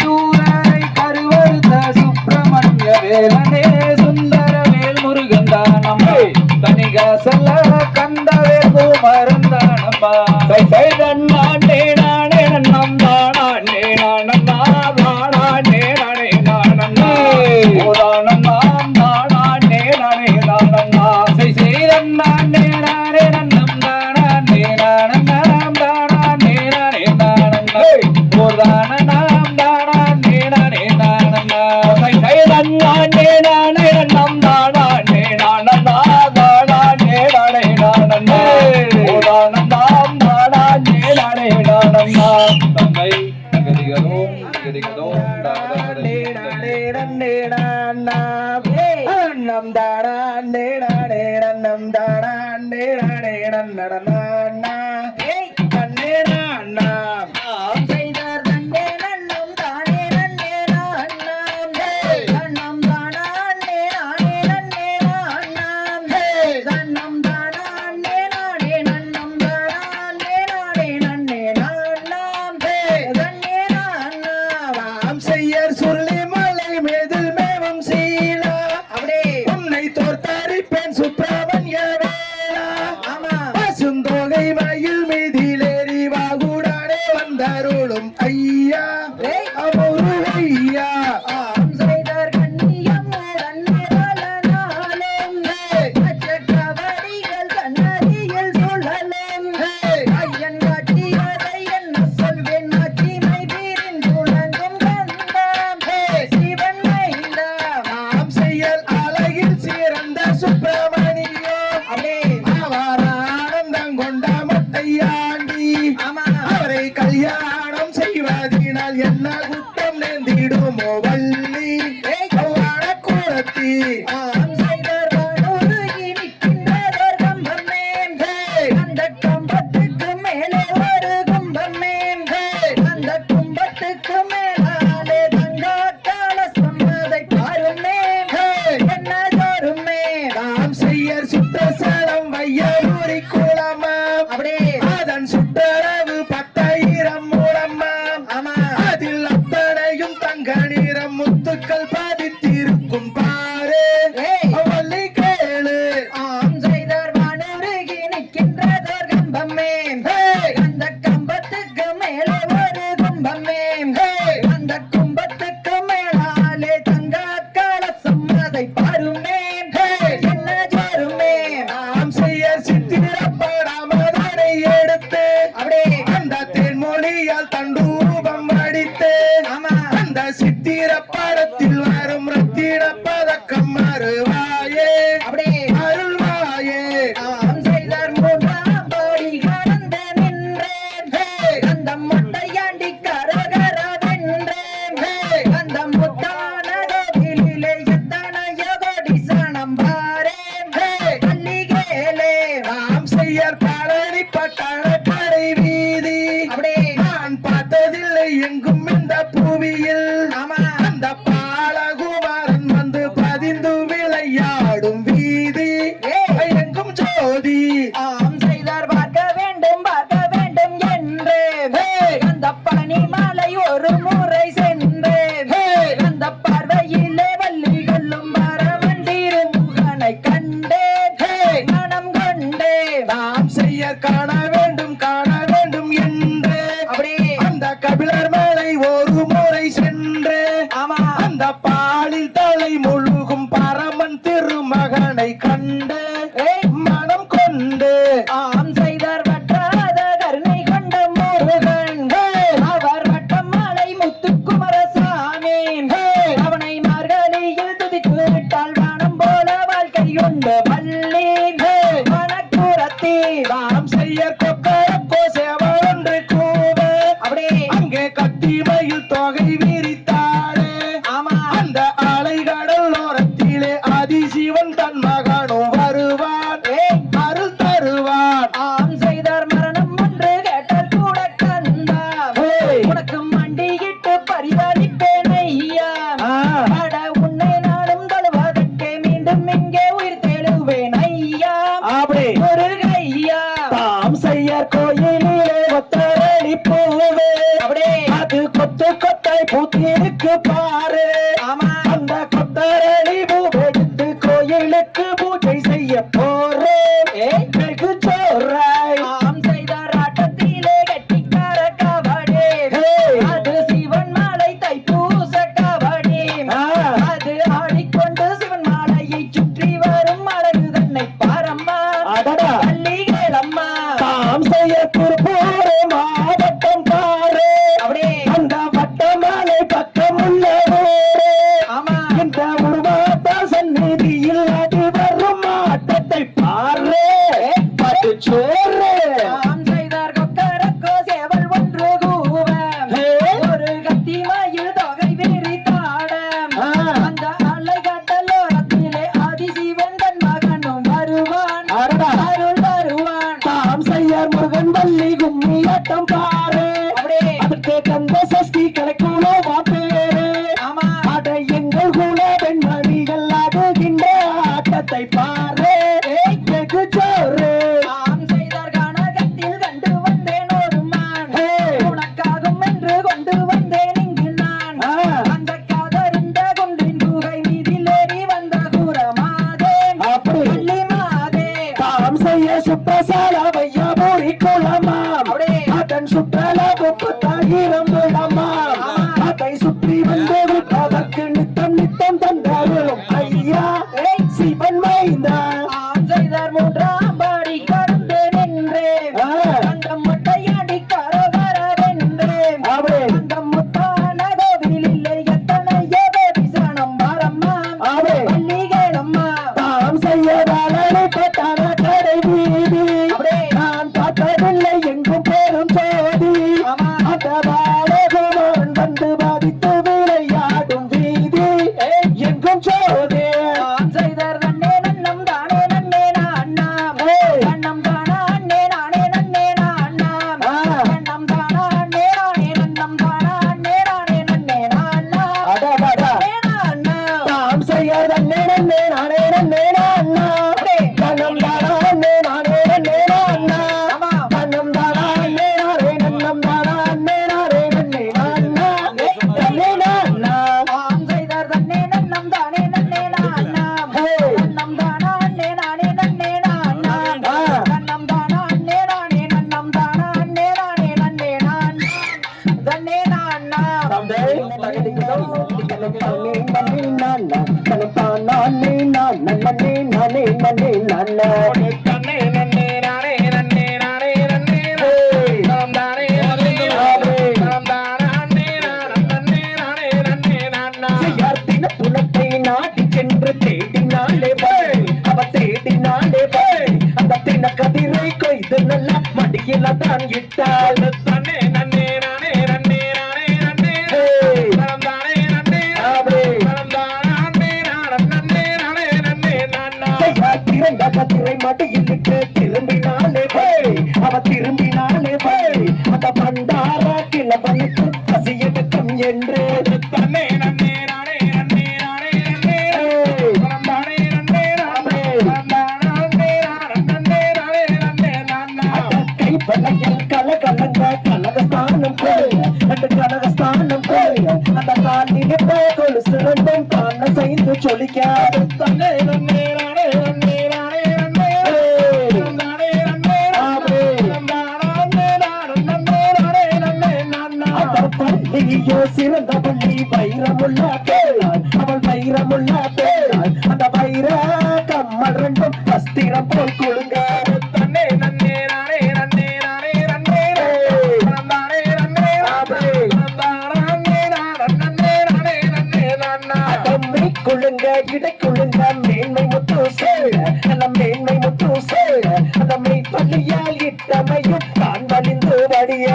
சூரரை கருவறுத்த சுப்பிரமணிய வேலனே சுந்தரவேல் முருகன் தானம்மா தனிக செல்ல கந்தவேல் குமரன் தானம்மா நன்னா நேடானே நன்னம் தானா நேடானந்தா தானா நேடானே நானந்தே ஓதானந்தாம் தானா நேடானே நானந்தா செய்தன்னான் நேராரே நன்னம் தானான் நேரானம் தானாம் தானான் நேரானே தானம்மா ஓதானனாம் தானான் நேரானே தானம்மா நன்னா நேடானே நன்னம் தானா நேடானந்தா தானா நேடானே நானந்தே ஓதானந்தாம் தானா நேடானே நானந்தா தந்தை நகதிகளோம் நகதிகளோம் நம் தானா நேடானே நன்னம் தானா நேடானே நன்னடனா செய்யர் சொல்லி மலை மேதில் மேவும் சீலா உன்னை தோற்கடிப்பேன் சுப்பிரமணிய வேளா பசுந்தோகை மயில் மீதிலேறி வாகுடானே வந்தருளும் ஐயா அமுரு ஐயா அவரை கல்யாணம் செய்வதினால் என்ன குற்றம் நேர்ந்திடுமோ வள்ளி கூடத்தி செய்யர் சுற்றசலம் வையூரி குளமா அதன் சுற்றளவு 10,000 மூலமா அதில் அத்தனையும் தங்க நிறம் முத்துக்கள் பதித்திருக்கும் பாரு வள்ளி கேளு அந்த கம்பத்துக்கு மேலே ஒரு கும்பமே அந்த கும்பத்துக்கு மேலாலே தங்க கலசம் அதை பாருமே என்ன ஜோருமே செய்ய சித்திரப்படாமதனை எடுத்து அந்த தென்மொழியால் தண்டூபம் அடித்து அந்த சித்திர படத்தில் வரும் ரத்தின பதக்கம் அருவாயே அருள்வாயே செய்தார் மூன்றாம் படி கடந்து நின்றேன் அந்த மொட்டையாண்டி கரகரவென்றேன் அந்த முத்தான கோவிலிலே எத்தனைய கோடி சனம் பாரேன் பள்ளிகேலே செய்யர் பழனி பட்டண கடை வீதி நான் பார்த்ததில்லை எங்கும் இந்த புவியில் அந்த பாலகுமாரன் வந்து பதிந்து விளையாடும் வீதி எங்கும் ஜோதி செய்தார் பார்க்க வேண்டும் என்றேன் அந்த பழனி மாலை ஒரு முறை சென்றேன் அந்த பார்வையிலே வள்ளி கொள்ளும் மரவண்டிரும் முகனை கண்டேன் மனம் கொண்டேன் நாம் செய்ய காண வேண்டும் என்று அந்த கபி கத்திமையில் தொகை விரித்தாளே ஆமா அந்த அலைகடல் ஓரத்திலே ஆதிசிவன் தன் மகனும் வருவான் அருள் தருவான் ஆம் செய்தார் மரணம் ஒன்று கேட்டால் கூட கந்தா ஏய். உனக்கு மண்டியிட்டு பரிதாரிப்பேன் ஐயா அட உன்னை நாளும் தழுவதற்கே மீண்டும் இங்கே உயிர் தெழுவேன் ஐயா அப்படி முருகையா தாம் செய்ய கோயிலிலே ஒத்தரளி பூவே அப்படியே அது கொத்து கொத்தாய் பூத்திருக்கு பாரு ஆமா அந்த கொத்தரளி பூவெடுத்து கோயிலுக்கு பூஜை செய்ய போறேன் ஏய். வெகு சோறாய் ஆம் செய்தார் ஆட்டத்திலே கட்டிக்கார கபடி ஏய். அது சிவன் மாலை தைப்பூச கபடி ஆ. அது ஆடிக்கொண்டு சிவன் மாலையை சுற்றி வரும் அழகு தன்னை பாரம்மா அடடா பள்ளிகளம்மா தாம் செய்ய திருப்பூர் மாவட்டம் பாரு அப்படியே அந்த வட்டமலை பக்கமுள்ள ஊரே ஆமா இந்த உருவாத்த சந்நிதியில் அடி வரும் ஆட்டத்தை பாரு பட்டு சோறு ஆம் செய்தார் கொக்கரக்கோ சேவல் ஒன்று கூவ ஏய். ஒரு கத்தி மயில் தொகை விரித்தாடம் ஆ. அந்த அலை கடலோரத்திலே ஆதிசிவன் தன் மகனும் வருவான் அடடா. அருள் தருவான் தாம் செய்ய முருகன் வள்ளி கும்மி ஆட்டம் பாரு அப்படியே அதுக்கு கந்த சஷ்டி கலைக்குழு பேரு ஆமா அட எங்கள் குல பெண்மணிகள் ஆடுகின்ற ஆட்டத்தை பாரு வெகு சோறு ஆம் செய்தார் கனகத்தில் கண்டு வந்தேன் ஒரு மான் ஏய். உனக்காகும் என்று கொண்டு வந்தேன் இங்கு நான் ஆ. அந்த காதறிந்த குன்றின் குகை மீதிலேறி வந்த கூறமாதேன் அப்படி பள்ளி மாதே தாம் செய்ய சுற்றசால வையா பூரி குளமாம் அப்படியே. அதன் சுற்றலா 30,000 விடமாம் அதை சுற்றி வந்து விட்டதற்கு நித்தம் நித்தம் தந்தருளும் ஐயா சிவன் மைந்தா ஆம் செய்தார் மூன்றாம் பாடி கடந்து நின்றேன் ஆ. அந்த முட்டையாடி கரோகரவென்றேன் அப்படி அந்த முத்தான கோவில் இல்லை எத்தனையோ பேபிசானம் பாரம்மா அப்படி பள்ளிகளம்மா தாம் செய்ய வேலை பட்டான கடை வீதி அப்படியே. நான் பார்த்ததில்லை எங்கும் பெரும் சோதி ஆமா. அந்த பாலகுமாரன் வந்து பாதித்து விளையாடும் வீதி எங்கும் சோதி ஆம் செய்தார் நன்னே நன்னம் தானே நன்னே நான்னாம் ஏய். நன்னம் தானா அண்ணே நானே நன்னே நான்னாம் ஆ. நன்னம் தானா அண்ணே நானே நன்னம் தானா அண்ணே நானே நன்னே நான்னாம் அடடடா. நன்னே நான்னாம் தாம் செய்ய நன்னே நன்னே நானே நன்னே நான்னா தன்னம் தானா அண்ணே நானே நன்னே நான்னா ஆமா. தன்னம் தானா அண்ணே நானே நன்னம் தானா அண்ணே நானே நன்னே நான்னா நன்னே நான்னா ஆம் செய்தார் தன்னே நன்னம் தானே நன்னே நான்னாம் ஏய். நன்னம் தானா அண்ணே நானே நன்னே நான்னாம் ஆ. நன்னம் தானா அண்ணே நானே நன்னம் தானா அண்ணே நானே நன்னே நான்னாம் தன்னே நான்னாம் தந்தை தகதிகளோ திகழும் தானே நன்னே நான்னா தன்னம் தானா அண்ணே நான்னா நன்னே நானே நன்னே நான்னா தன்னே நன்னே நானே நன்னே நானே நன்னே ஏய். நம் தானே நன்னே நம் தானே நன்னே நன்னே நானே நன்னே நன்னா செய்யார்த்தின புலத்தை நாடி சென்று தேடினாலே போய் அவ தேடினாலே போய் அந்த தின கதிரை கொய்து நல்ல மடியில தான் இட்டாள் தன்னே நன்னே நானே நன்னே நானே நன்னே ஏய். நம் தானே நன்னே அப்படி. நம் தானே நன்னே நானே நன்னே நன்னா திறந்த கதிரை மடியில் இட்டு திரும்பினாலே போய் அவ திரும்பினாலே போய் அந்த பண்டார கிளம்பனுக்கு பசியடக்கம் என்று தன்னே நன்னே நானே நன்னே நானே நன்னே ஏய். நம் தானே நன்னே அப்படி. நம் தானே நன்னே நானே நன்னே நன்னா கைப்பலையில் கலகலங்க கனகஸ்தானம் போய் அந்த கனகஸ்தானம் போய் அந்த காலிலே கொலுசு ரெண்டும் காண செய்து சொலிக்காது தன்னே நன்னே நானே நன்னே நானே நன்னே நம் தானே நன்னே அப்படி. நம் தானே நன்னே நானே நன்னே நன்னா அந்த பள்ளியோ சிறந்த பள்ளி வைரமுள்ள பேராள் அவள் வைரமுள்ள பேராள் அந்த வைர கம்மல் ரெண்டும் அஸ்திரம் போல் குழுங்க தன்னே நன்னே நானே நன்னே நானே நன்னே நம் தானே நன்னே அப்படி. நம் தானே நன்னே நானே நன்னே நன்னா தம்மை குழுங்க இடை குழுங்க மேன்மை முத்து சேழ அந்த மேன்மை முத்து சேழ அந்த மெய் பள்ளியால் இட்டமையும் தான் வலிந்து வடிய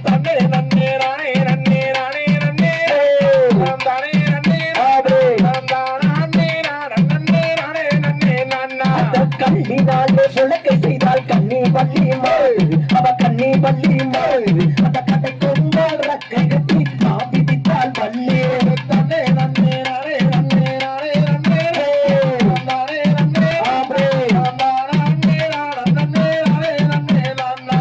தன்னே நன்னே நானே புழக்கை செய்தால் கண்ணி வள்ளி மாள் அவ கண்ணி வள்ளி மாள் அந்த கதை கொண்டால் ரக்கை கட்டி காப்பித்தால் வள்ளி தன்னே நன்னே நானே நன்னே நானே நன்னே நானே நன்னே ஆப்ரே நானே நானே நன்னே நானா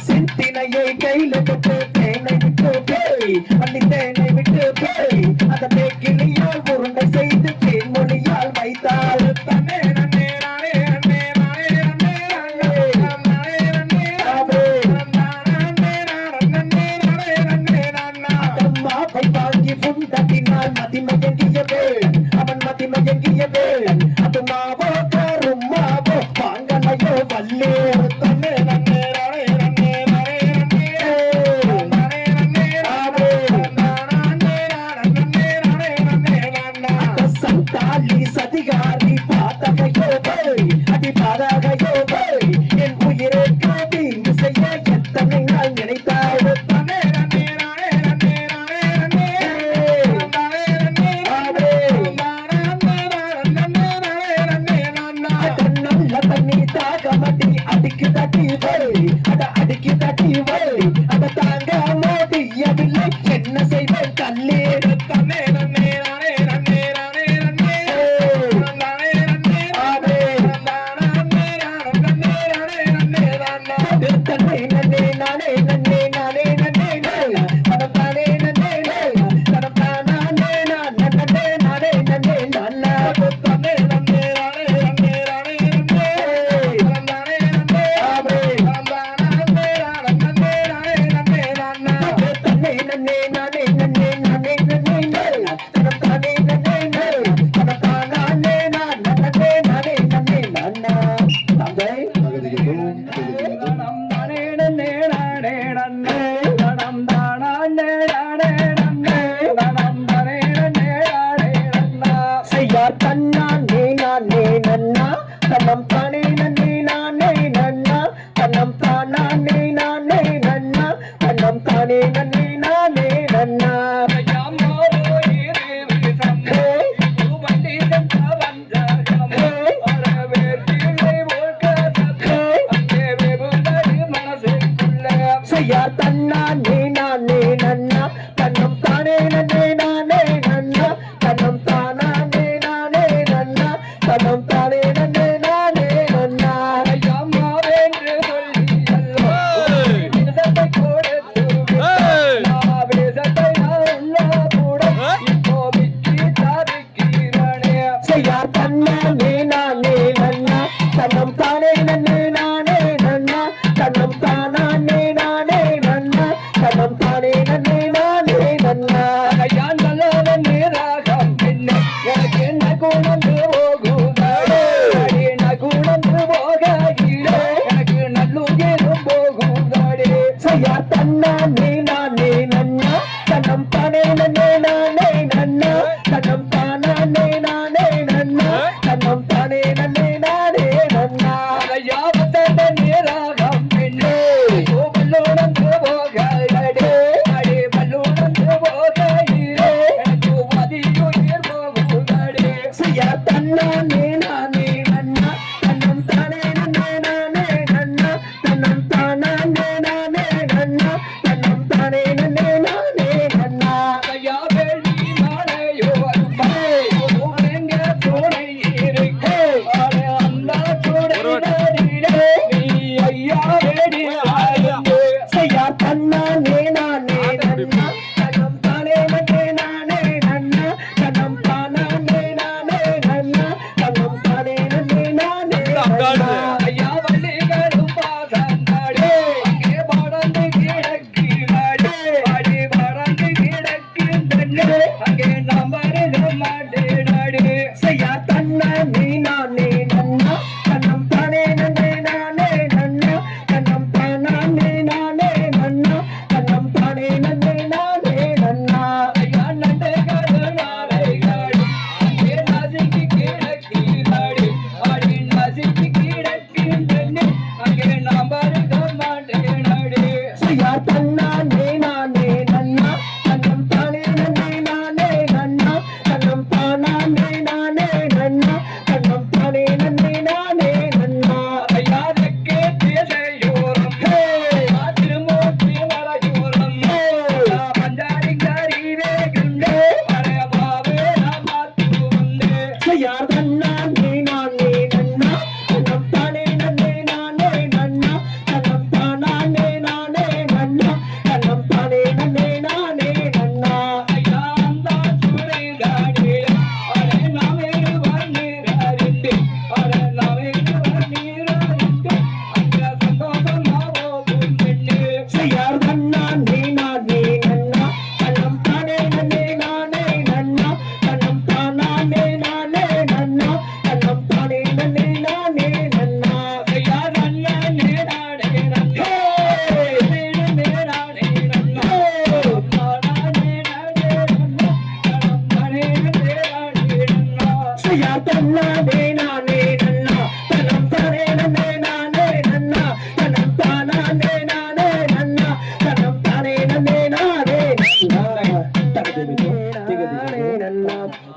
சிந்தினையை கையில விட்டு தேனை விட்டு போய் அள்ளி தேனை விட்டு போய் அந்த தேக்கிளியால் உருண்டை செய்து தேன்மொழியால் வைத்தாள் தன்னே நன்னே நானே நன்னே நானே நன்னே நானே நன்னே ஆப்ரே நானே நன்னே நானா மாப்பை வாங்கி புண்டத்தினால் மதிமயங்கியவே அவன் மதிமயங்கியவே அது மாவோ காரும் மாவோ வாங்கலையோ வள்ளி தன்னே நன்னே நானே நன்னே நானே நன்னே நானே நன்னே ஆப்ரே நானே நன்னே நானா சந்தாலி சதிகாரி பாதகையோ போய் அடி பாதகையோ போய் என் உயிரை காட்டி இசைய எத்தனை நாள் நினைத்தாள் தன்னே நன்னே நானே நன்னே நானே நன்னே நானே நன்னே ஆப்ரே நானே நன்னே நானா நல்ல தண்ணி தாகமடி அடிக்கு தட்டி போய் அட அடிக்கு தட்டி போய் அத தாங்க மோதியவில்லை என்ன செய்வேன் கல்லி தன்னே நன்னே நானே நன்னே நானே நன்னே நானே நன்னே ஆப்ரே நானே நன்னே நானா தன்னே நன்னே நானே நன்னே நானே நன்னே தனம் தானே நன்னே தனம் தானே நானே நானே நன்னே நானா தன்னே நன்னே நானே நன்னே நானே நன்னே தனம் தானே நன்னே ஆப்ரே தனம் தானே நன்னே நானே நானா தன்னே நன்னே நானே நன்னே நானே நன்னே தனம் தானே நன்னே தனம் தானே நானே நன்னே நானா தந்தை தனம் தானே நன்னே நானே நன்னே தனம் தானே நானே நன்னே தனம் தானே நன்னே நானே நன்னா செய்யார் தன்னானே நானே நன்னா தனம் தானே நன்னே நானே நன்னா தனம் தானே நானே நன்னா தனம் தானே நன்னே நானே நன்னா செய்யார் தன்னானே நானே நன்னா தன்னம்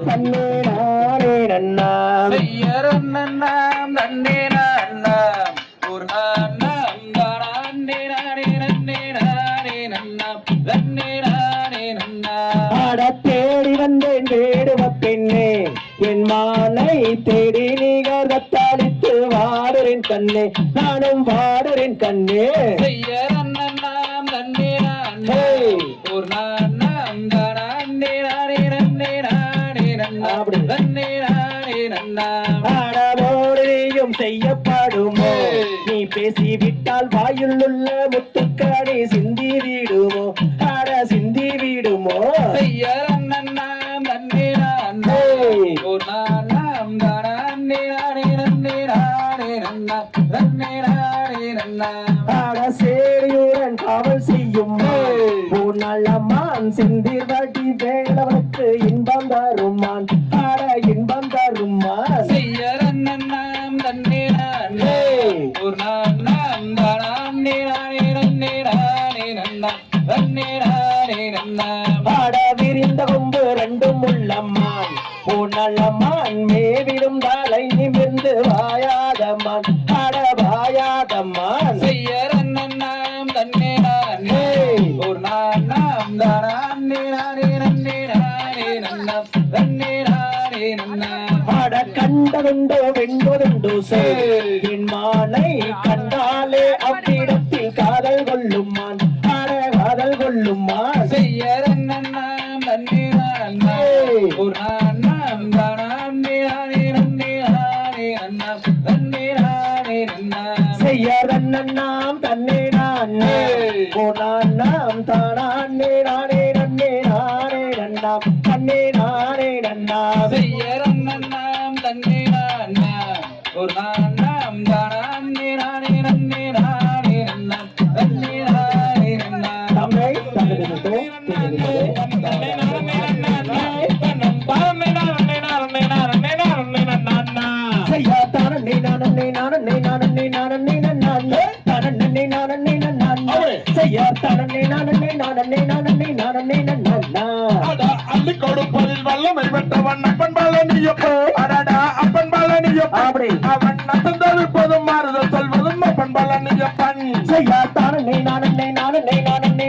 தன்னே நானே நன்னா செய்யறன்னாம் நன்னே நான்னாம் ஒரு நான்னாம் தானே நானே நன்னே நானே நன்னாம் நன்னே நானே நன்னாம் ஆட தேடி வந்தேன் வேடுவ பெண்ணே என் மாலை தேடி நீகர் தத்தாளித்து வாடுறேன் கண்ணே நானும் வாடுறேன் கண்ணே செய்யறன்னாம் நன்னே ஹே. நான்னாம் ஒரு நான்னாம் தானே நானே நன்னே நானே நன்னாம் அப்படி. நன்னே நானே நன்னாம் ஆடவோடையும் செய்யப்படுமோ நீ பேசிவிட்டால் வாயில் உள்ள முத்துக்காடி சிந்தி விடுமோ ஆட சிந்தி விடுமோ செய்யறன்னாம் நன்னே நான்னாம் ஹே. ஒரு நான்னாம் தானே நானே நன்னே நானே நன்னாம் நன்னே நானே நன்னாம் ஆட சேரியுடன் காவல் செய்யும் நல்லமான் சிந்திர் வாட்டி வேளவனுக்கு இன்பம் தருமான் ஆட இன்பம் தருமான் செய்யறன்னாம் நன்னே நானே ஒரு நான்னாம் தானே நானே நன்னே நானே நன்னாம் நன்னே நானே நன்னாம் ஆட விரிந்த கொம்பு ரெண்டும் உள்ளம்மான் நல்லமான் மேவிடும் தாளை நிமிர்ந்து வாயாதம்மான் ஆட வாயாதம்மான் செய்யறன்னாம் தன்னே நானே ஒரு நான்னாம் தானே நானே நன்னே நானே நன்னாம் நன்னே நானே நன்னாம் ஆட கண்டதுண்டோ வெண்பதுண்டோ சேர் என் மானை கண்டாலே அவ்விடத்தில் காதல் கொள்ளுமான் ஆட காதல் கொள்ளுமான் செய்யறன்னாம் தன்னே நானே ஒரு நான்னாம் தானே நானே நன்னே நானே நன்னாம் நன்னே நானே நன்னாம் செய்யறன்னாம் தன்னே நானே நாம் தானே நானே நன்னே நானே நன்னாம் தன்னே நானே நன்னாம் செய்யறன்னாம் தன்னே நானாம் ஒரு நானாம் தானே நானே நன்னே நானே நன்னாம் நன்னே நானே நன்னாம் தம்மை தந்தது செய்யா தானே நானே நானே நானே நானே நன்னானே தானே நானே நன்னானே செய்யா தானே நானே நானே நானே நானே நன்னா அள்ளி கொடுப்பதில் வல்லமை பெற்றவன் அப்பன் பாலனியப்போ அடடா அப்பன் பாலனியப்பன் அப்படி அவன் நசந்தவிப்பதும் மாறுதல் சொல்வதும் அப்பன் பாலனியப்பன் செய்யா தானே நானே நானே நானே நானே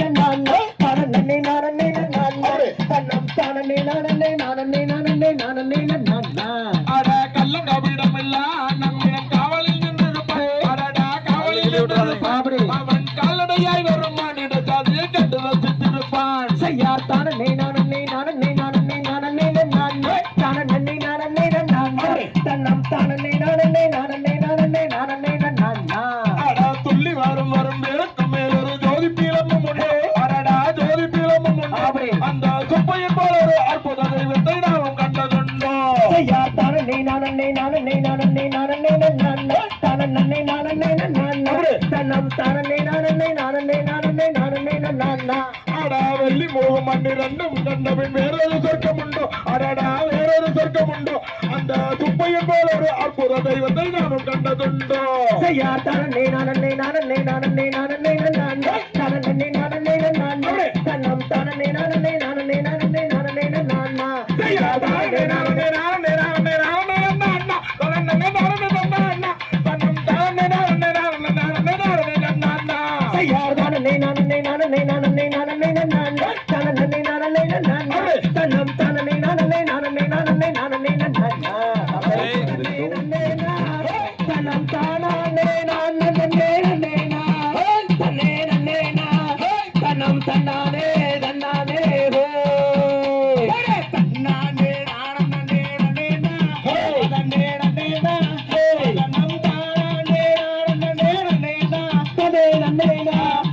நன்னானே தானே நானே நன்னானே தன்னம் தானே நானே நானே நானே நானே நன்னா அட கள்ளங்கவிடம் இல்ல நம்மிடம் காவலில் நின்றிருப்பான் அடடா காவலில் நின்றிருப்பான் அவன் கால்நடையாய் வரும் மானிட ஜாதியை கண்டு ரசித்திருப்பான் செய்யா தானே நானே நானே நானே நானே நன்னானே தானே நானே நன்னானே தன்னம் தானே நானே நானே நானே நானே நன்னா அடா துள்ளி வரும் வரும் பேருக்கு மேலொரு ஜோதி பீலமும் உண்டு அடடா ஜோதி பீலமும் உண்டு அந்த சுப்பையின் போல ஒரு அற்புத தெய்வத்தை நாமும் கண்டதுண்டோ செய்யா தானே நானே நானே நானே நானே நன்னானே தானே நானே நன்னானே தன்னம் தானே நானே நானே நானே நானே நன்னா அடா வெள்ளி மோகம் மண்ணி ரெண்டும் கண்டபின் வேறொரு சொர்க்கம் உண்டோ அடடா வேறொரு சொர்க்கம் உண்டோ அந்த சுப்பையின் போல ஒரு அற்புத தெய்வத்தை நாமும் கண்டதுண்டோ செய்யா தானே நானே நானே நானே நானே நன்னானே தானே நானே நன்னானே தன்னம் தானே நானே நானே நானே நானே நன்னா செய்யா தானே நானே நானே நானே நானே நன்னா தானே நானே நன்னா தன்னம் தானே நானே நானே நானே நானே நன்னா செய்யா தானே நானே நானே நானே நானே நன்னானே தானே நானே நன்னானே தன்னம் தானே நானே நானே நானே நானே நன்னா தன்னம் தானே நானே தன்னே நன்னே தன்னம் தன்னானே தன்னானே தன்னானே நானே நன்னே ஹே தன்னே நன்னே ஹே தன்னம் தானே நானே நன்னே தன்னே நன்னே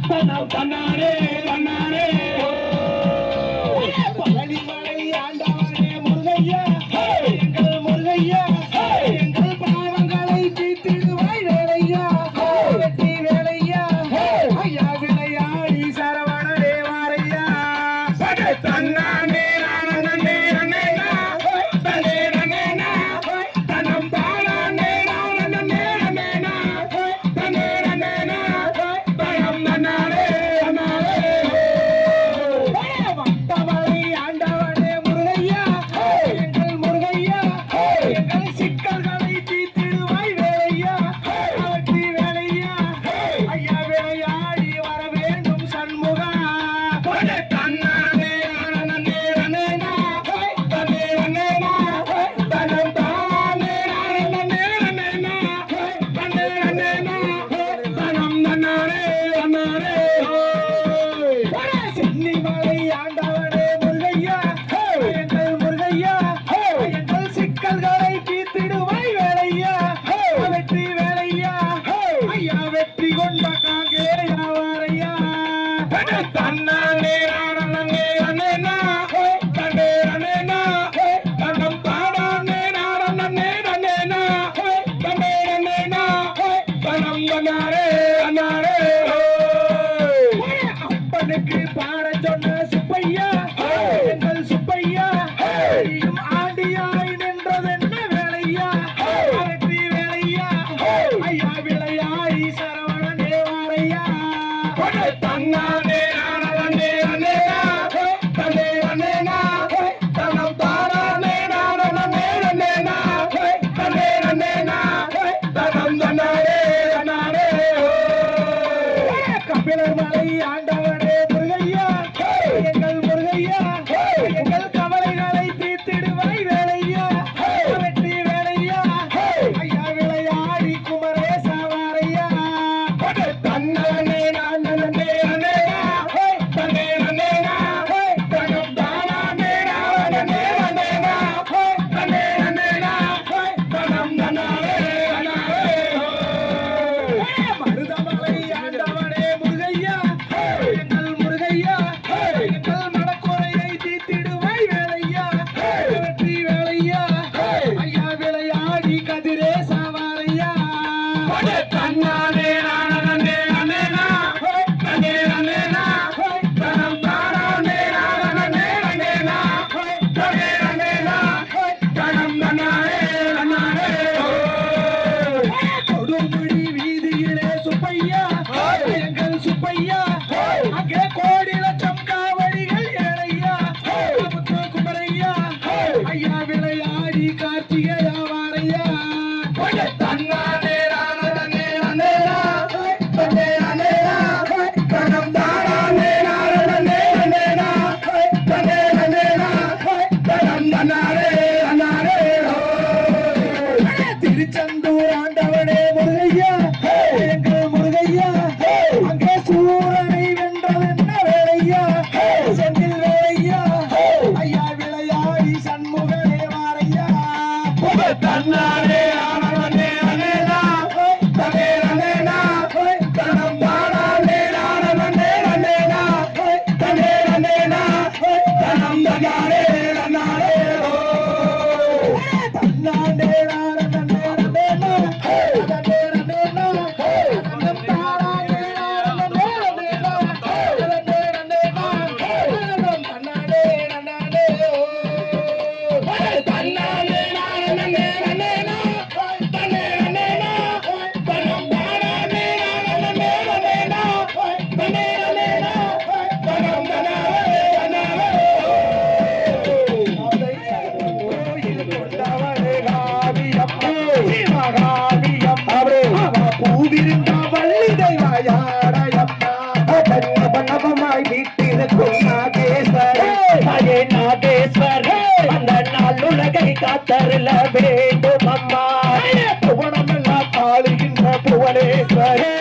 தன்னம் தன்னானே தன்னானே மலை ஆண்டவனே முருகையா எங்கள் முருகையா எங்கள் சிக்கல்களை தீர்த்திடுவாய் வேலையா வெற்றி வேலையா ஐயா வெற்றி கொண்ட காங்கேயாவாரையா தன்னானே நானே அண்ணேனா தன்னே அண்ணேனா தன்னம் தானே நானே அண்ணேனா தன்னே அண்ணேனா தன்னம் தன்னாரே அண்ணாரே அப்பனுக்கு பாட சொன்ன சுப்பையா எங்கள் சுப்பையா நீயும் ஆண்டியாய் நின்றதென்ன வேலையா வெற்றி வேலையா ஐயா விளையாடி சரவணன் தேவாரையா தன்னானே நானே அண்ணேனா தன்னே அண்ணேனா தன்னம் தானே நானே அண்ணேனா தன்னே அண்ணேனா தன்னம் தன்னாரே அண்ணாரே கபிலர் மலை ஆண்டவனே முருகையா எங்கள் முருகையா எங்கள் கவலைகளை தீர்த்திடுவாய் வேலையா வெற்றி வேலையா ஐயா விளையாடி குமரேசா வாரையா தன்னானே நானே அண்ணேனா தன்னே அண்ணேனா தன்னம் தானே நானே அண்ணேனா தன்னே அண்ணேனா தன்னம் தன்னாரே அண்ணாரே மருதமலை ஆண்டவனே முருகையா எங்கள் முருகையா எங்கள் மனக்குறையை தீர்த்திடுவாய் வேலையா வெற்றி வேலையா ஐயா விளையாடி கதிரேசா வாரையா தன்னானே நானே அண்ணேனா தன்னே அண்ணேனா தன்னம் தானே நானே அண்ணேனா தன்னே அண்ணேனா தன்னம் தன்னாரே அண்ணாரே கொடுமுடி வீதியிலே சுப்பையா எங்கள் சுப்பையா அங்கே கோடி லட்சம் காவடிகள் ஏழையா முத்து குமரையா ஐயா விளையாடி கார்த்திகையா வாரையா தன்னானே நானே அண்ணேனா தன்னே அண்ணேனா தன்னம் தானே நானே அண்ணேனா தன்னே அண்ணேனா தன்னம் தன்னாரே அண்ணாரே திருச்செந்தூர் ஆண்டவனே முருகையா எங்கள் முருகையா அங்கே சூரனை வென்றதென்ன வேலையா செந்தில் வேலையா ஐயா விளையாடி சண்முகனே வாரையா தன்னானே நானே அண்ணேனா தன்னே அண்ணேனா தன்னம் தானே நானே அண்ணேனா தன்னே அண்ணேனா தன்னம் தன்னாரே அண்ணாரே தன்னானே நானே அண்ணேனா தன்னே அண்ணேனா தன்னம் தானே நானே அண்ணேனா தன்னே அண்ணேனா தன்னம் தன்னாரே அண்ணாரே தன்னானே நானே அண்ணேனா தன்னே அண்ணேனா தன்னம் தானே நானே அண்ணேனா தன்னே அண்ணேனா தன்னம் தன்னாரே அண்ணாரே கோயில் கொண்டவளே காவியம்மா சிவகாவியம்மா பூவிருந்த வள்ளி தெய்வாயாடையம்மா பன்னபமாய் வீட்டிருக்கும் நாகேஸ்வரே அயே நாகேஸ்வரே அந்த நாள் உலகை காத்தருள வேண்டும் அம்மா புவனமெல்லாம் ஆளுகின்ற புவனேஸ்வரே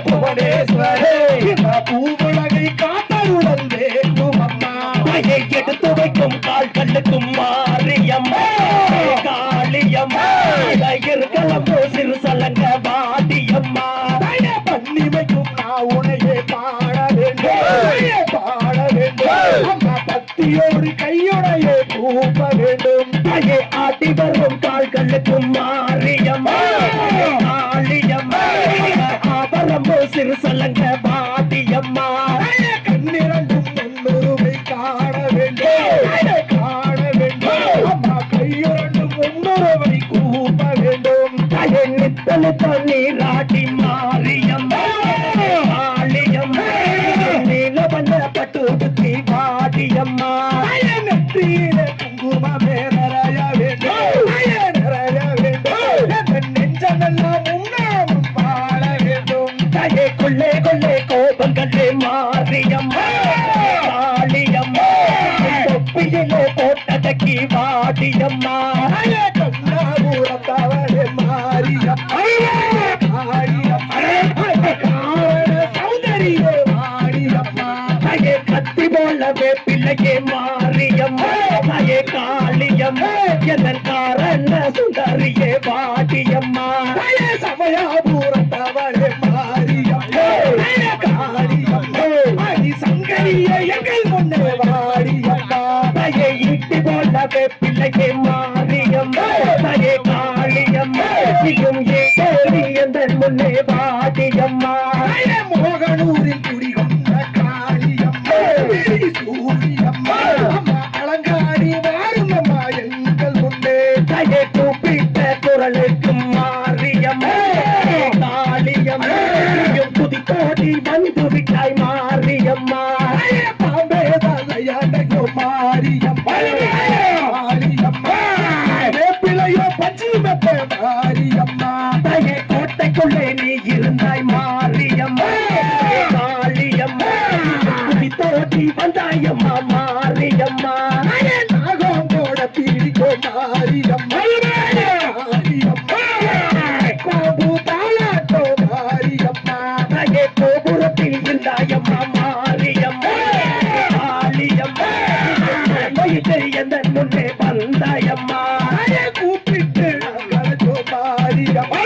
புவனேஸ்வரே இந்த பூவுலகை காத்தருளல் வேண்டும் அம்மா கையை எடுத்து வைக்கும் கால் கண்ணுக்கும் மாரியம்மா காளியம்மா இருக்கலம்போ சிறு சலங்க வாடியம்மா பண்ணி வைக்கும் நான் உனையே பாட வேண்டும் பாட வேண்டும் அம்மா பக்தியோடு கையுடைய கூப்ப வேண்டும் கையை ஆட்டி வரும் கால்களுக்கும் மாரியம்மா காளியம்மா ஆபரம்போ சிறு சலங்க வாடியம்மா கண்ணிரண்டும் முன்னுரிமை காண வேண்டும் காண வேண்டும் அம்மா கையுரண்டும் முன்னுரிமை கூப்ப வேண்டும் கையை நித்தல் நீராட்டி மாரியம்மா காளியம்மா நீலவண்ண பட்டுடுத்தி வாடியம்மா நெற்றியில குங்குமமே நிறைய வேண்டும் நிறைய வேண்டும் நெஞ்சமெல்லாம் உண்ணாமும் வாழ வேண்டும் கையை கொள்ளே கொள்ளே கோபங்களே மாரியம்மா காளியம்மா தொப்பியிலே போட்டதக்கி வாடியம்மா கண்ணாபுரத்தவளே மாரியம்மா காளியம்மா காரண சௌந்தரியே மாரியம்மா கையை கத்தி போலவே பிள்ளையே மாரியம்மா தாயே காளியம்மா எதன் காரண சுந்தரியே வாடியம்மா சமயாபூரத்தவளே மாரியம்மா காளியம்மா அடி சங்கரியே எங்கள் முன்னே வாடியம்மா தாயே இட்டி போலவே பிள்ளையே மாரியம்மா தாயே காளியம்மா நீயும் ஏறி எந்தன் முன்னே வாடியம்மா மோகனூரில் குடிகொண்ட காளியம்மா சூரியம்மா அலங்காடி வாரும் அம்மா எங்கள் முன்னே தாயே கூப்பிட்ட குரலுக்கு மாரியம்மா காளியம்மா நீயும் குதித்தோடி வந்து விட்டாய் மாரியம்மா பாம்பே தலையாடையோ மாரியம்மா மாரியம்மா பிள்ளையோ பச்சி மெத்த மாரியம்மா தாயே கோட்டைக்குள்ளே நீ இருந்தாய் மாரியம்மா காளியம்மா குதித்தோடி வந்தாயம்மா மாரியம்மா நாகம் போட பீடிக்கோ மாரியம்மா மாரியம்மா கோபு தாளாட்டோ மாரியம்மா தாயே கோபுரத்தில் இருந்தாயம்மா மாரியம்மா காளியம்மா எந்தன் முன்னே வந்தாயம்மா கூப்பிட்டு மாரியம்மா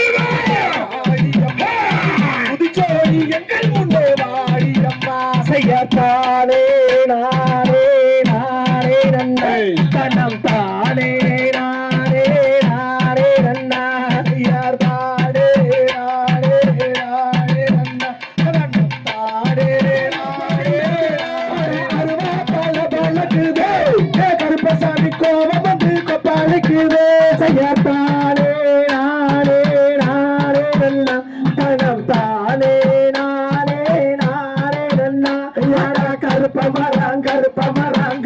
புதுச்சோடி எங்கள் முன்னே வாடியம்மா செய்யத்தானே நானே நானே நன்னை கண்ணம் தானே நானே நானே நன்னா யார் தானே நானே நானே நன்னா கண்ணம் தானே நானே அருவா பல பழக்குதே கருப்பசாமி கோபம் வந்து கொப்பாளிக்குதே செய்யத்தானே நானே நானே நன்னா கண்ணம் தானே நானே நானே நன்னா யாரா கருப்பமராங்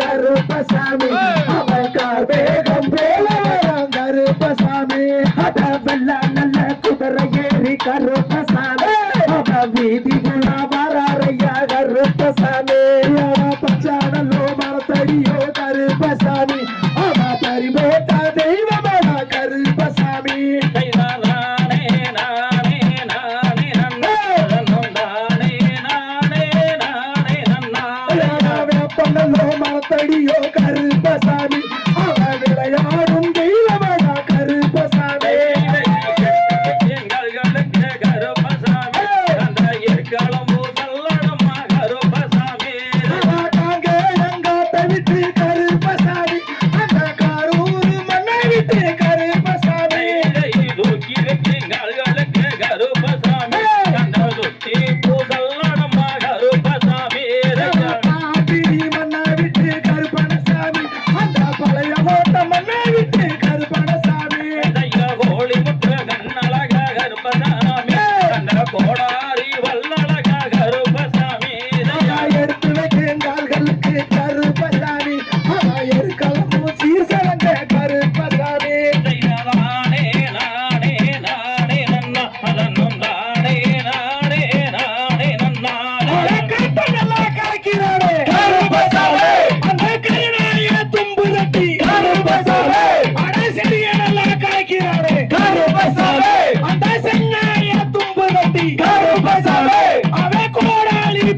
கருப்பசாமி அவன் கார்வேகம் போல வரான் கருப்பசாமி அத வெள்ள நல்ல குதிரை ஏறி கருப்பசாமி அவன் வீதி குணா வராறையா கருப்பசாமி பச்சாடலோ மரத்தடியோ கருப்பசாமி அவன் பரிமேட்ட தெய்வமான கருப்பசாமி மரத்தடியோ கருப்பசாமி அவன் விளையாடும் தெய்வமான கருப்பசாமி விட்டு கருப்பசாமி அந்த காரூர் மண்ணை விட்டு கருப்பசாமி மண்ணை விட்டு கருப்பணசாமி அந்த பழைய ஓட்ட மண்ணை விட்டு கருப்பணசாமி கோடாரி வல்லழக கருப்பசாமி எடுத்து வைக்கிறேன் கால்களுக்கு கருப்பசாமி எருக்களமும் சீர்சலங்க கருப்பசாமி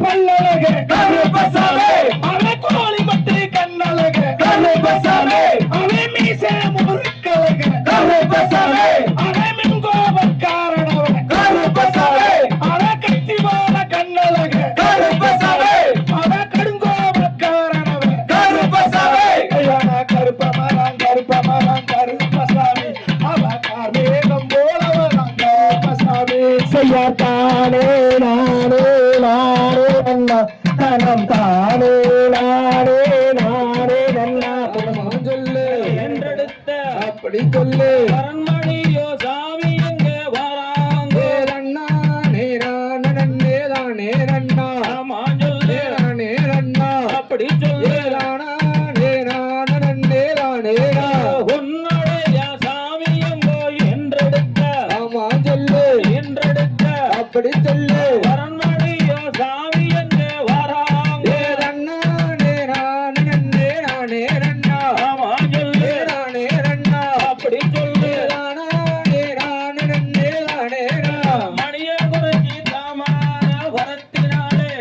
பல்லழக கருப்பசாமி அவன் கோழி மட்டு கண்ணழக கருப்பசாமி அவன் மீச முறுக்கழக கருப்பசாமி அவன் மின்கோபக்காரனவ கருப்பசாமி அவன் கத்தி போல கண்ணழக கருப்பசாமி அவன் கடுங்கோபக்காரனவ கருப்பசாமி கருப்பமரம் கருப்பசாமி அவன் கார்மேகம் போலவன் கருப்பசாமி செய்யத்தானே நானே நானே நன்னா தனம் தானே நானே நானே நன்னா சொல்லு என்றெடுத்த அப்படி சொல்லு அரண்மனையோ சாமி எங்க வராங்க நன்னா நேரான நன்னேதானே நன்னா சொல்லு நேரண்ணா அப்படி சொல்லு நேரான நன்னேதானே உன்னுடைய சாமி எங்கோ என்றெடுத்த ஆமா சொல்லு என்றெடுத்த அப்படி சொல்லு அரண்மனையோ சாமி எங்க வராங்க சொல்லு அப்படி சொல்லு மணிய குறிச்சி தாமான வரத்தினாலே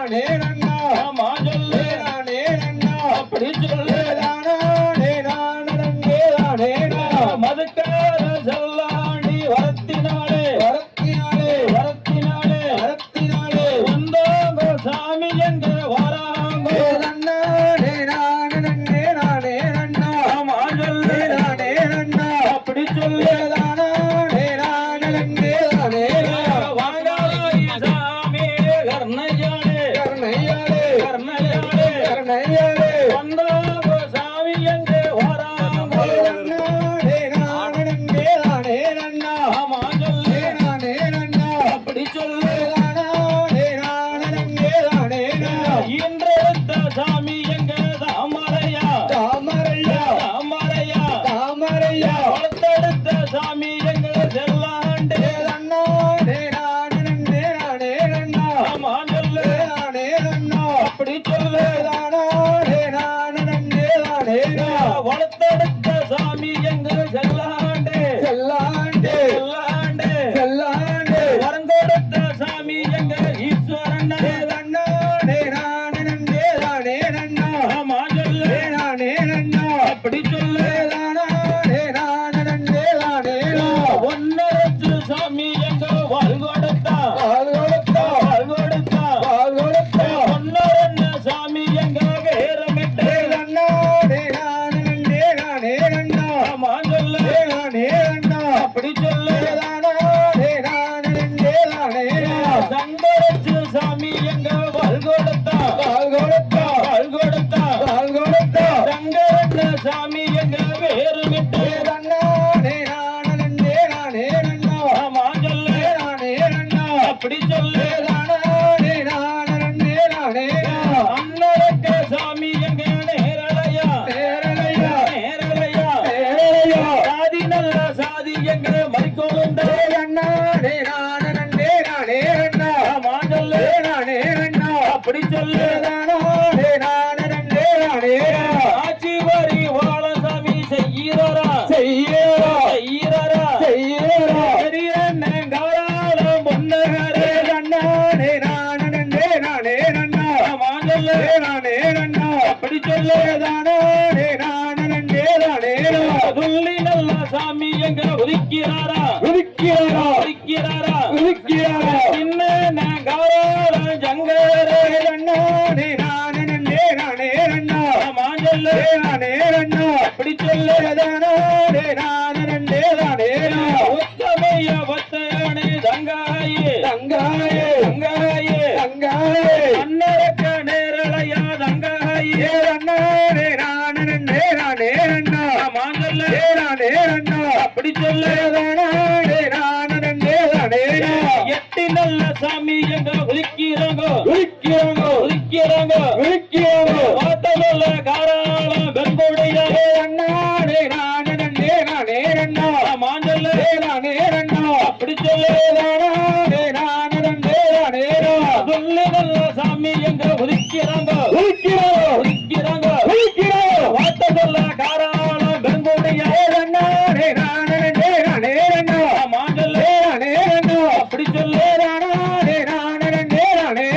நானே நன்னா மாஞ்சொல்லே நானே நன்னா அப்படி சொல்லு தானே நானே நானே மதுக்கார செல்லாண்டி வரத்தினாலே வரத்தினாலே வரத்தினாலே வரத்தினாலே வந்தாங்க சாமி என்று வராங்க நன்னானே நானே நானே நன்னா மாஞ்சொல்லே நானே நன்னா அப்படி சொல்லு தானே நானே நானே வாங்காய் சாமி கர்ணையாளே கர்ணையாளே கர்ணையாளே கர்ணையாளே வந்தாங்க சாமி என்று வராங்க நன்னானே நானே நானே நன்னா மாஞ்சொல்லே நானே நன்னா அப்படி சொல்லு தானே நானே நானே இன்றெடுத்த சாமி எங்க தாமரையா தாமரையா தாமரையா தாமரையா வளர்த்தெடுத்த சாமி எங்க செல்லாண்டே நன்னானே நானே நானே நன்னா மாஞ்சொல்லே நானே நன்னா அப்படி சொல்லு தானே நானே நானே வளர்த்தெடுத்த சாமி எங்க செல்லாண்டே செல்லாண்டே செல்லாண்டே செல்லாண்டே வரங்கொடுத்த சாமி எங்க ஈஸ்வரன் நன்னானே நானே நானே நன்னா மாஞ்சொல்லே நானே நன்னா அப்படி சொல்லு தானே நானே நானே ஒன்னரத்து சாமி எங்க வாழ் கொடுத்தா வாழ் கொடுத்தா வாழ் கொடுத்தா வாழ் கொடுத்தா ஒன்னரன்ன சாமி எங்க வேறமிட்டு நன்னானே நானே நானே நன்னா மாஞ்சொல்லே நானே நன்னா அப்படி சொல்லு தானே நானே நானே சங்கரத்து சாமி எங்க வாழ் கொடுத்தா வாழ் கொடுத்தா வாழ் கொடுத்தா வாழ் கொடுத்தா சங்கரன்ன சாமி எங்க வேறமிட்டு நன்னானே நானே நானே நன்னா மாஞ்சொல்லே நானே நன்னா அப்படி சொல்லு தானே நானே நானே அன்னரக்க சாமி எங்க நேரலையா நேரலையா நேரலையா நேரலையா சாதி நல்ல சாதி எங்க மறிக்கொழுந்தே நன்னானே நானே நானே நன்னா மாஞ்சொல்லே நானே நன்னா அப்படி சொல்லு தானே நானே நானே ஆச்சி வரி வாழ சாமி செய்யறா செய்யறா செய்யறா செய்யறா பெரியண்ண கவரால பொன்னகரே நன்னானே நானே நானே நன்னா மாஞ்சொல்லே நானே நன்னா அப்படி சொல்லு தானே நானே நானே துள்ளி நல்ல சாமி எங்க உதிக்கிறாரா உதிக்கிறாரா உதிக்கிறாரா உதிக்கிறாரா சின்ன கவரால ஜங்கரே நன்னானே நானே நானே நன்னா மாஞ்சொல்லே நானே நன்னா அப்படி சொல்லு தானே நானே நானே உத்தமைய பத்தனே தங்காயே தங்காயே தங்காயே தங்காயே அன்னரக்க நேரலையா தங்காயே நன்னானே நானே நானே நன்னா மாஞ்சொல்லே நானே நன்னா அப்படி சொல்லு தானே நானே நானே எட்டி நல்ல சாமி எங்க உதிக்கிறாங்க உதிக்கிறாங்க உதிக்கிறாங்க உதிக்கிறாங்க பாட்ட நல்ல காராள பெண்புடைய நன்னானே நானே நானே நன்னா மாஞ்சொல்லே நானே நன்னா அப்படி சொல்லு தானே நானே நானே சொல்லு நல்ல சாமி எங்க உதிக்கிறாங்க உதிக்கிறாங்க உதிக்கிறாங்க உதிக்கிறாங்க பாட்ட சொல்ல காராள பெண்புடைய நன்னானே நானே நானே நன்னா மாஞ்சொல்லே நானே நன்னா அப்படி சொல்லு தானே நானே நானே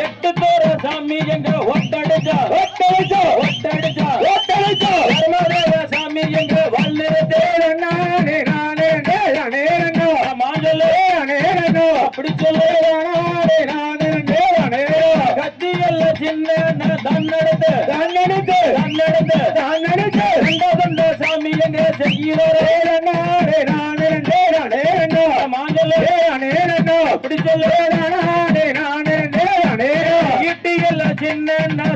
எட்டு தோற சாமி எங்க ஒட்டடிச்சா ஒட்டடிச்சா ஒட்டடிச்சா ஒட்டடிச்சா தர்மதேவ சாமி எங்க வல்லிருத்தே நானே நானே நானே நன்னா மாஞ்சொல்லே நானே நன்னா அப்படி சொல்லு தானே நானே நானே கத்தியல்ல சின்ன தன்னெடுத்து தன்னெடுத்து தன்னெடுத்து தன்னெடுத்து ரெண்டாவது சாமி எங்க செய்கிறே நானே நானே நானே நன்னா மாஞ்சொல்லே நானே நன்னா அப்படி சொல்லு தானே நானே நானே இட்டியல்ல சின்ன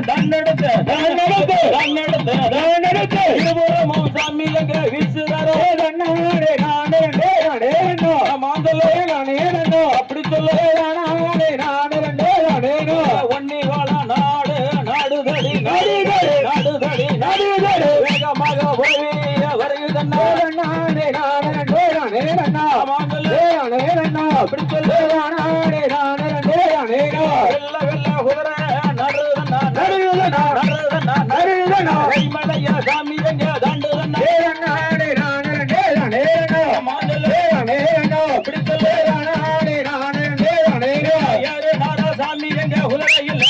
தன்னெடுத்து தன்னெடுத்து தன்னெடுத்து தன்னெடுத்து இருபுறமும் சாமி எங்க வீசுறாரே நானே நானே நானே நன்னா மாஞ்சொல்லே நானே நன்னா அப்படி சொல்லு தானே நானே நானே ஒன்னி வாழ நாடு நாடுதடி நாடுதடி நாடுதடி நாடுதடி வேகமாக போய் வருகிறதன்னா நானே நானே நானே நன்னா மாஞ்சொல்லே நானே நன்னா அப்படி சொல்லு தானே நானே நானே வெள்ள வெள்ள குதிரை நடுதன்னா நடுதன்னா நடுதன்னா நடுதன்னா கைமலையா சாமி எங்க தாண்டுதன்னா நானே நானே நானே நன்னா மாஞ்சொல்லே நானே நன்னா அப்படி சொல்லு தானே நானே நானே யாரு நாடா சாமி எங்க உலகையில்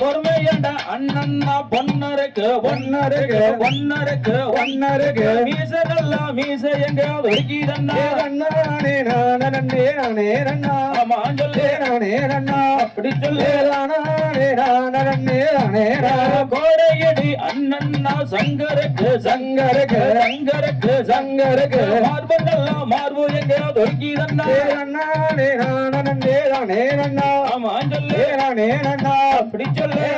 பொறுமையண்டா அண்ணன்னா பொன்னருக்கு பொன்னருக்கு பொன்னருக்கு பொன்னருக்கு மீச நல்லா மீச எங்க ஒதுக்கிதண்ணா அப்படி சொல்லு கோடையடி அண்ணன்னா சங்கருக்கு சங்கருக்கு சங்கருக்கு சங்கருக்கு மார்பு நல்லா மார்பு எங்க ஒதுக்கிதண்ணா ஆமா சொல்லு அப்படி சொல்லு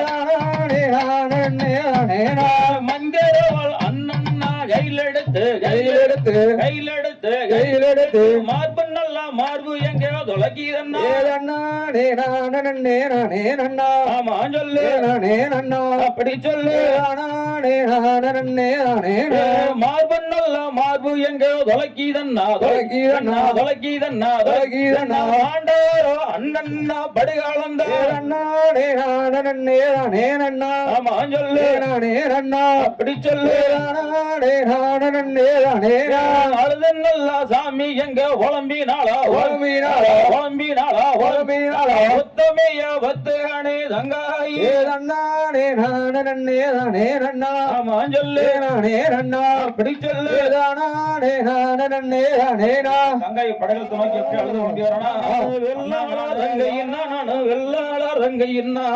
மங்கரவாள் அண்ணன்னா கையிலெடுத்து கையிலெடுத்து கையிலெடுத்து கையிலெடுத்து மார்பு நல்லா மார்பு எங்க தொலைக்கிதண்ணா ஆமா சொல்லு அப்படி சொல்லு மார்பு நல்லா மார்பு எங்க தொலைக்கிதண்ணா தொலைக்கிதண்ணா தொலைக்கிதண்ணா தொலைக்கிதண்ணா ஆண்டாரோ அண்ணன்னா படுகாலந்தா ஆமா சொல்லு அப்படி சொல்லு அழுதன்னல்லா சாமி எங்க உளம்பினாளா உளம்பினாளா உளம்பினாளா உளம்பினாளா உத்தமைய வத்துகானே தங்காயி ஆமா சொல்லு அப்படி சொல்லு தங்காய் படகு துணைக்கு எப்படி அழுது கொண்டு வரனா வெள்ளாளா ரங்கையின்னா நானு வெள்ளாளா ரங்கையின்னா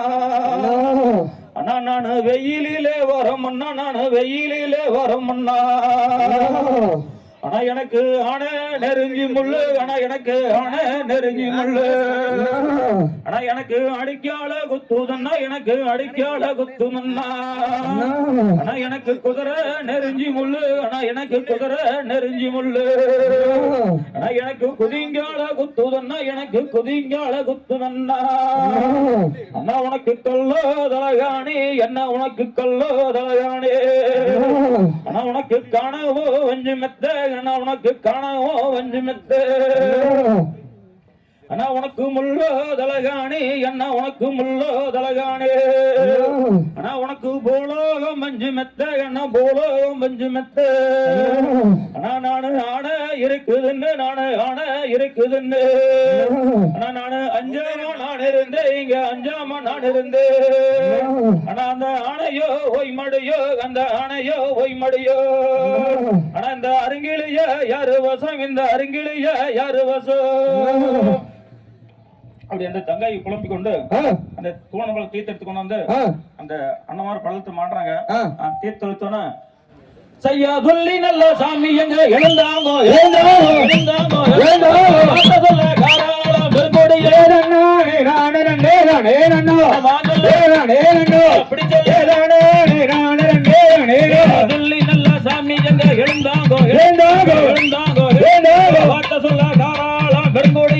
அண்ணா நானு வெயிலிலே வரும் அண்ணா நானு வெயிலிலே வரும் அண்ணா ஆனா எனக்கு ஆன நெருங்கி முள்ளு ஆனா எனக்கு ஆன நெருங்கி முள்ளு ஆனா எனக்கு அடிக்கால குத்துதன்னா எனக்கு அடிக்கால குத்துமன்னா ஆனா எனக்கு குதிரை நெருங்கி முள்ளு ஆனா எனக்கு குதிரை நெருங்கி முள்ளு ஆனா எனக்கு குதிங்கால குத்துதன்னா எனக்கு குதிங்கால குத்துமன்னா அண்ணா உனக்கு கல்லோ தலகாணி என்ன உனக்கு கல்லோ தலகாணி ஆனா உனக்கு காணவோ வஞ்சு மெத்த அண்ணா உனக்கு காணவோ வஞ்சு மெத்த அண்ணா உனக்கு முள்ளோ தலகாணி என்ன உனக்கு முள்ளோ தலகாணி அண்ணா உனக்கு பூலோகம் மஞ்சு மெத்த என்ன பூலோகம் மஞ்சு மெத்த அண்ணா நானு ஆன இருக்குதுன்னு நானு ஆன இருக்குதுன்னு அண்ணா நானு அஞ்சாம நான் இருந்தேன் இங்க அஞ்சாம நான் இருந்தேன் ஆனா அந்த ஆணையோ ஓய் மடியோ அந்த ஆணையோ ஓய் மடியோ ஆனா இந்த அருங்கிலிய யாரு வசம் இந்த அருங்கிலிய யாரு வசம் அப்படி அந்த தங்காயை குழம்பிக் கொண்டு அந்த தூணங்களை தீர்த்தெடுத்து கொண்டு வந்து அந்த அண்ணமார் பழத்து மாட்டுறாங்க தீர்த்தெடுத்தோன்னா செய்யா சொல்லி நல்ல சாமி எங்க எழுந்தாங்கோ எழுந்தாங்கோ எழுந்தாங்கோ எழுந்தாங்கோ சொல்ல காராளம் பெருங்கோடி அப்படி சொல்லி நல்ல சாமி எங்க எழுந்தாங்கோ எழுந்தாங்கோ எழுந்தாங்கோ எழுந்தாங்கோ வார்த்தை சொல்ல காராளம் பெருங்கோடி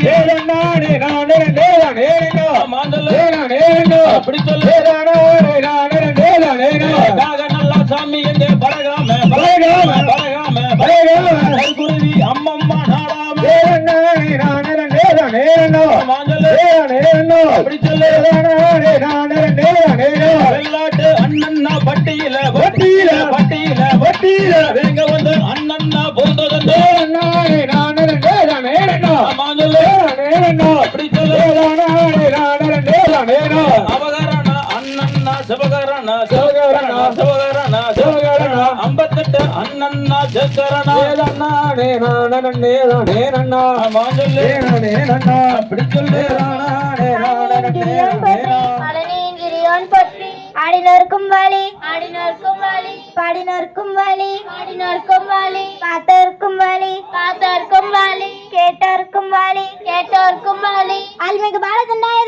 அப்படி சொல்லு நல்லா சாமி எங்க பழகாம பழகாம பழகாம பழகாம குருவி அம்மம்மா நாடாம அப்படி சொல்லு வெள்ளாட்டு அண்ணன்னா பட்டியில பட்டியில பட்டியில பட்டியில வேங்க வந்து அண்ணன்னா போந்தது அப்படி சொல்லு அவகரண அண்ணன்னா சிவகரண சிவகரண சிவகரண சிவகரண 58 அண்ணன்னா சக்கரண அப்படி சொல்லு ஆடினோர்க்கும் வாலி ஆடினோர்க்கும் வாலி பாடினோர்க்கும் வாலி பாடினோர்க்கும் வாலி பார்த்தோர்க்கும் வாலி பார்த்தோர்க்கும் வாலி கேட்டோர்க்கும் வாலி கேட்டோர்க்கும் வாலி ஆல்மிகு பாலதண்டாய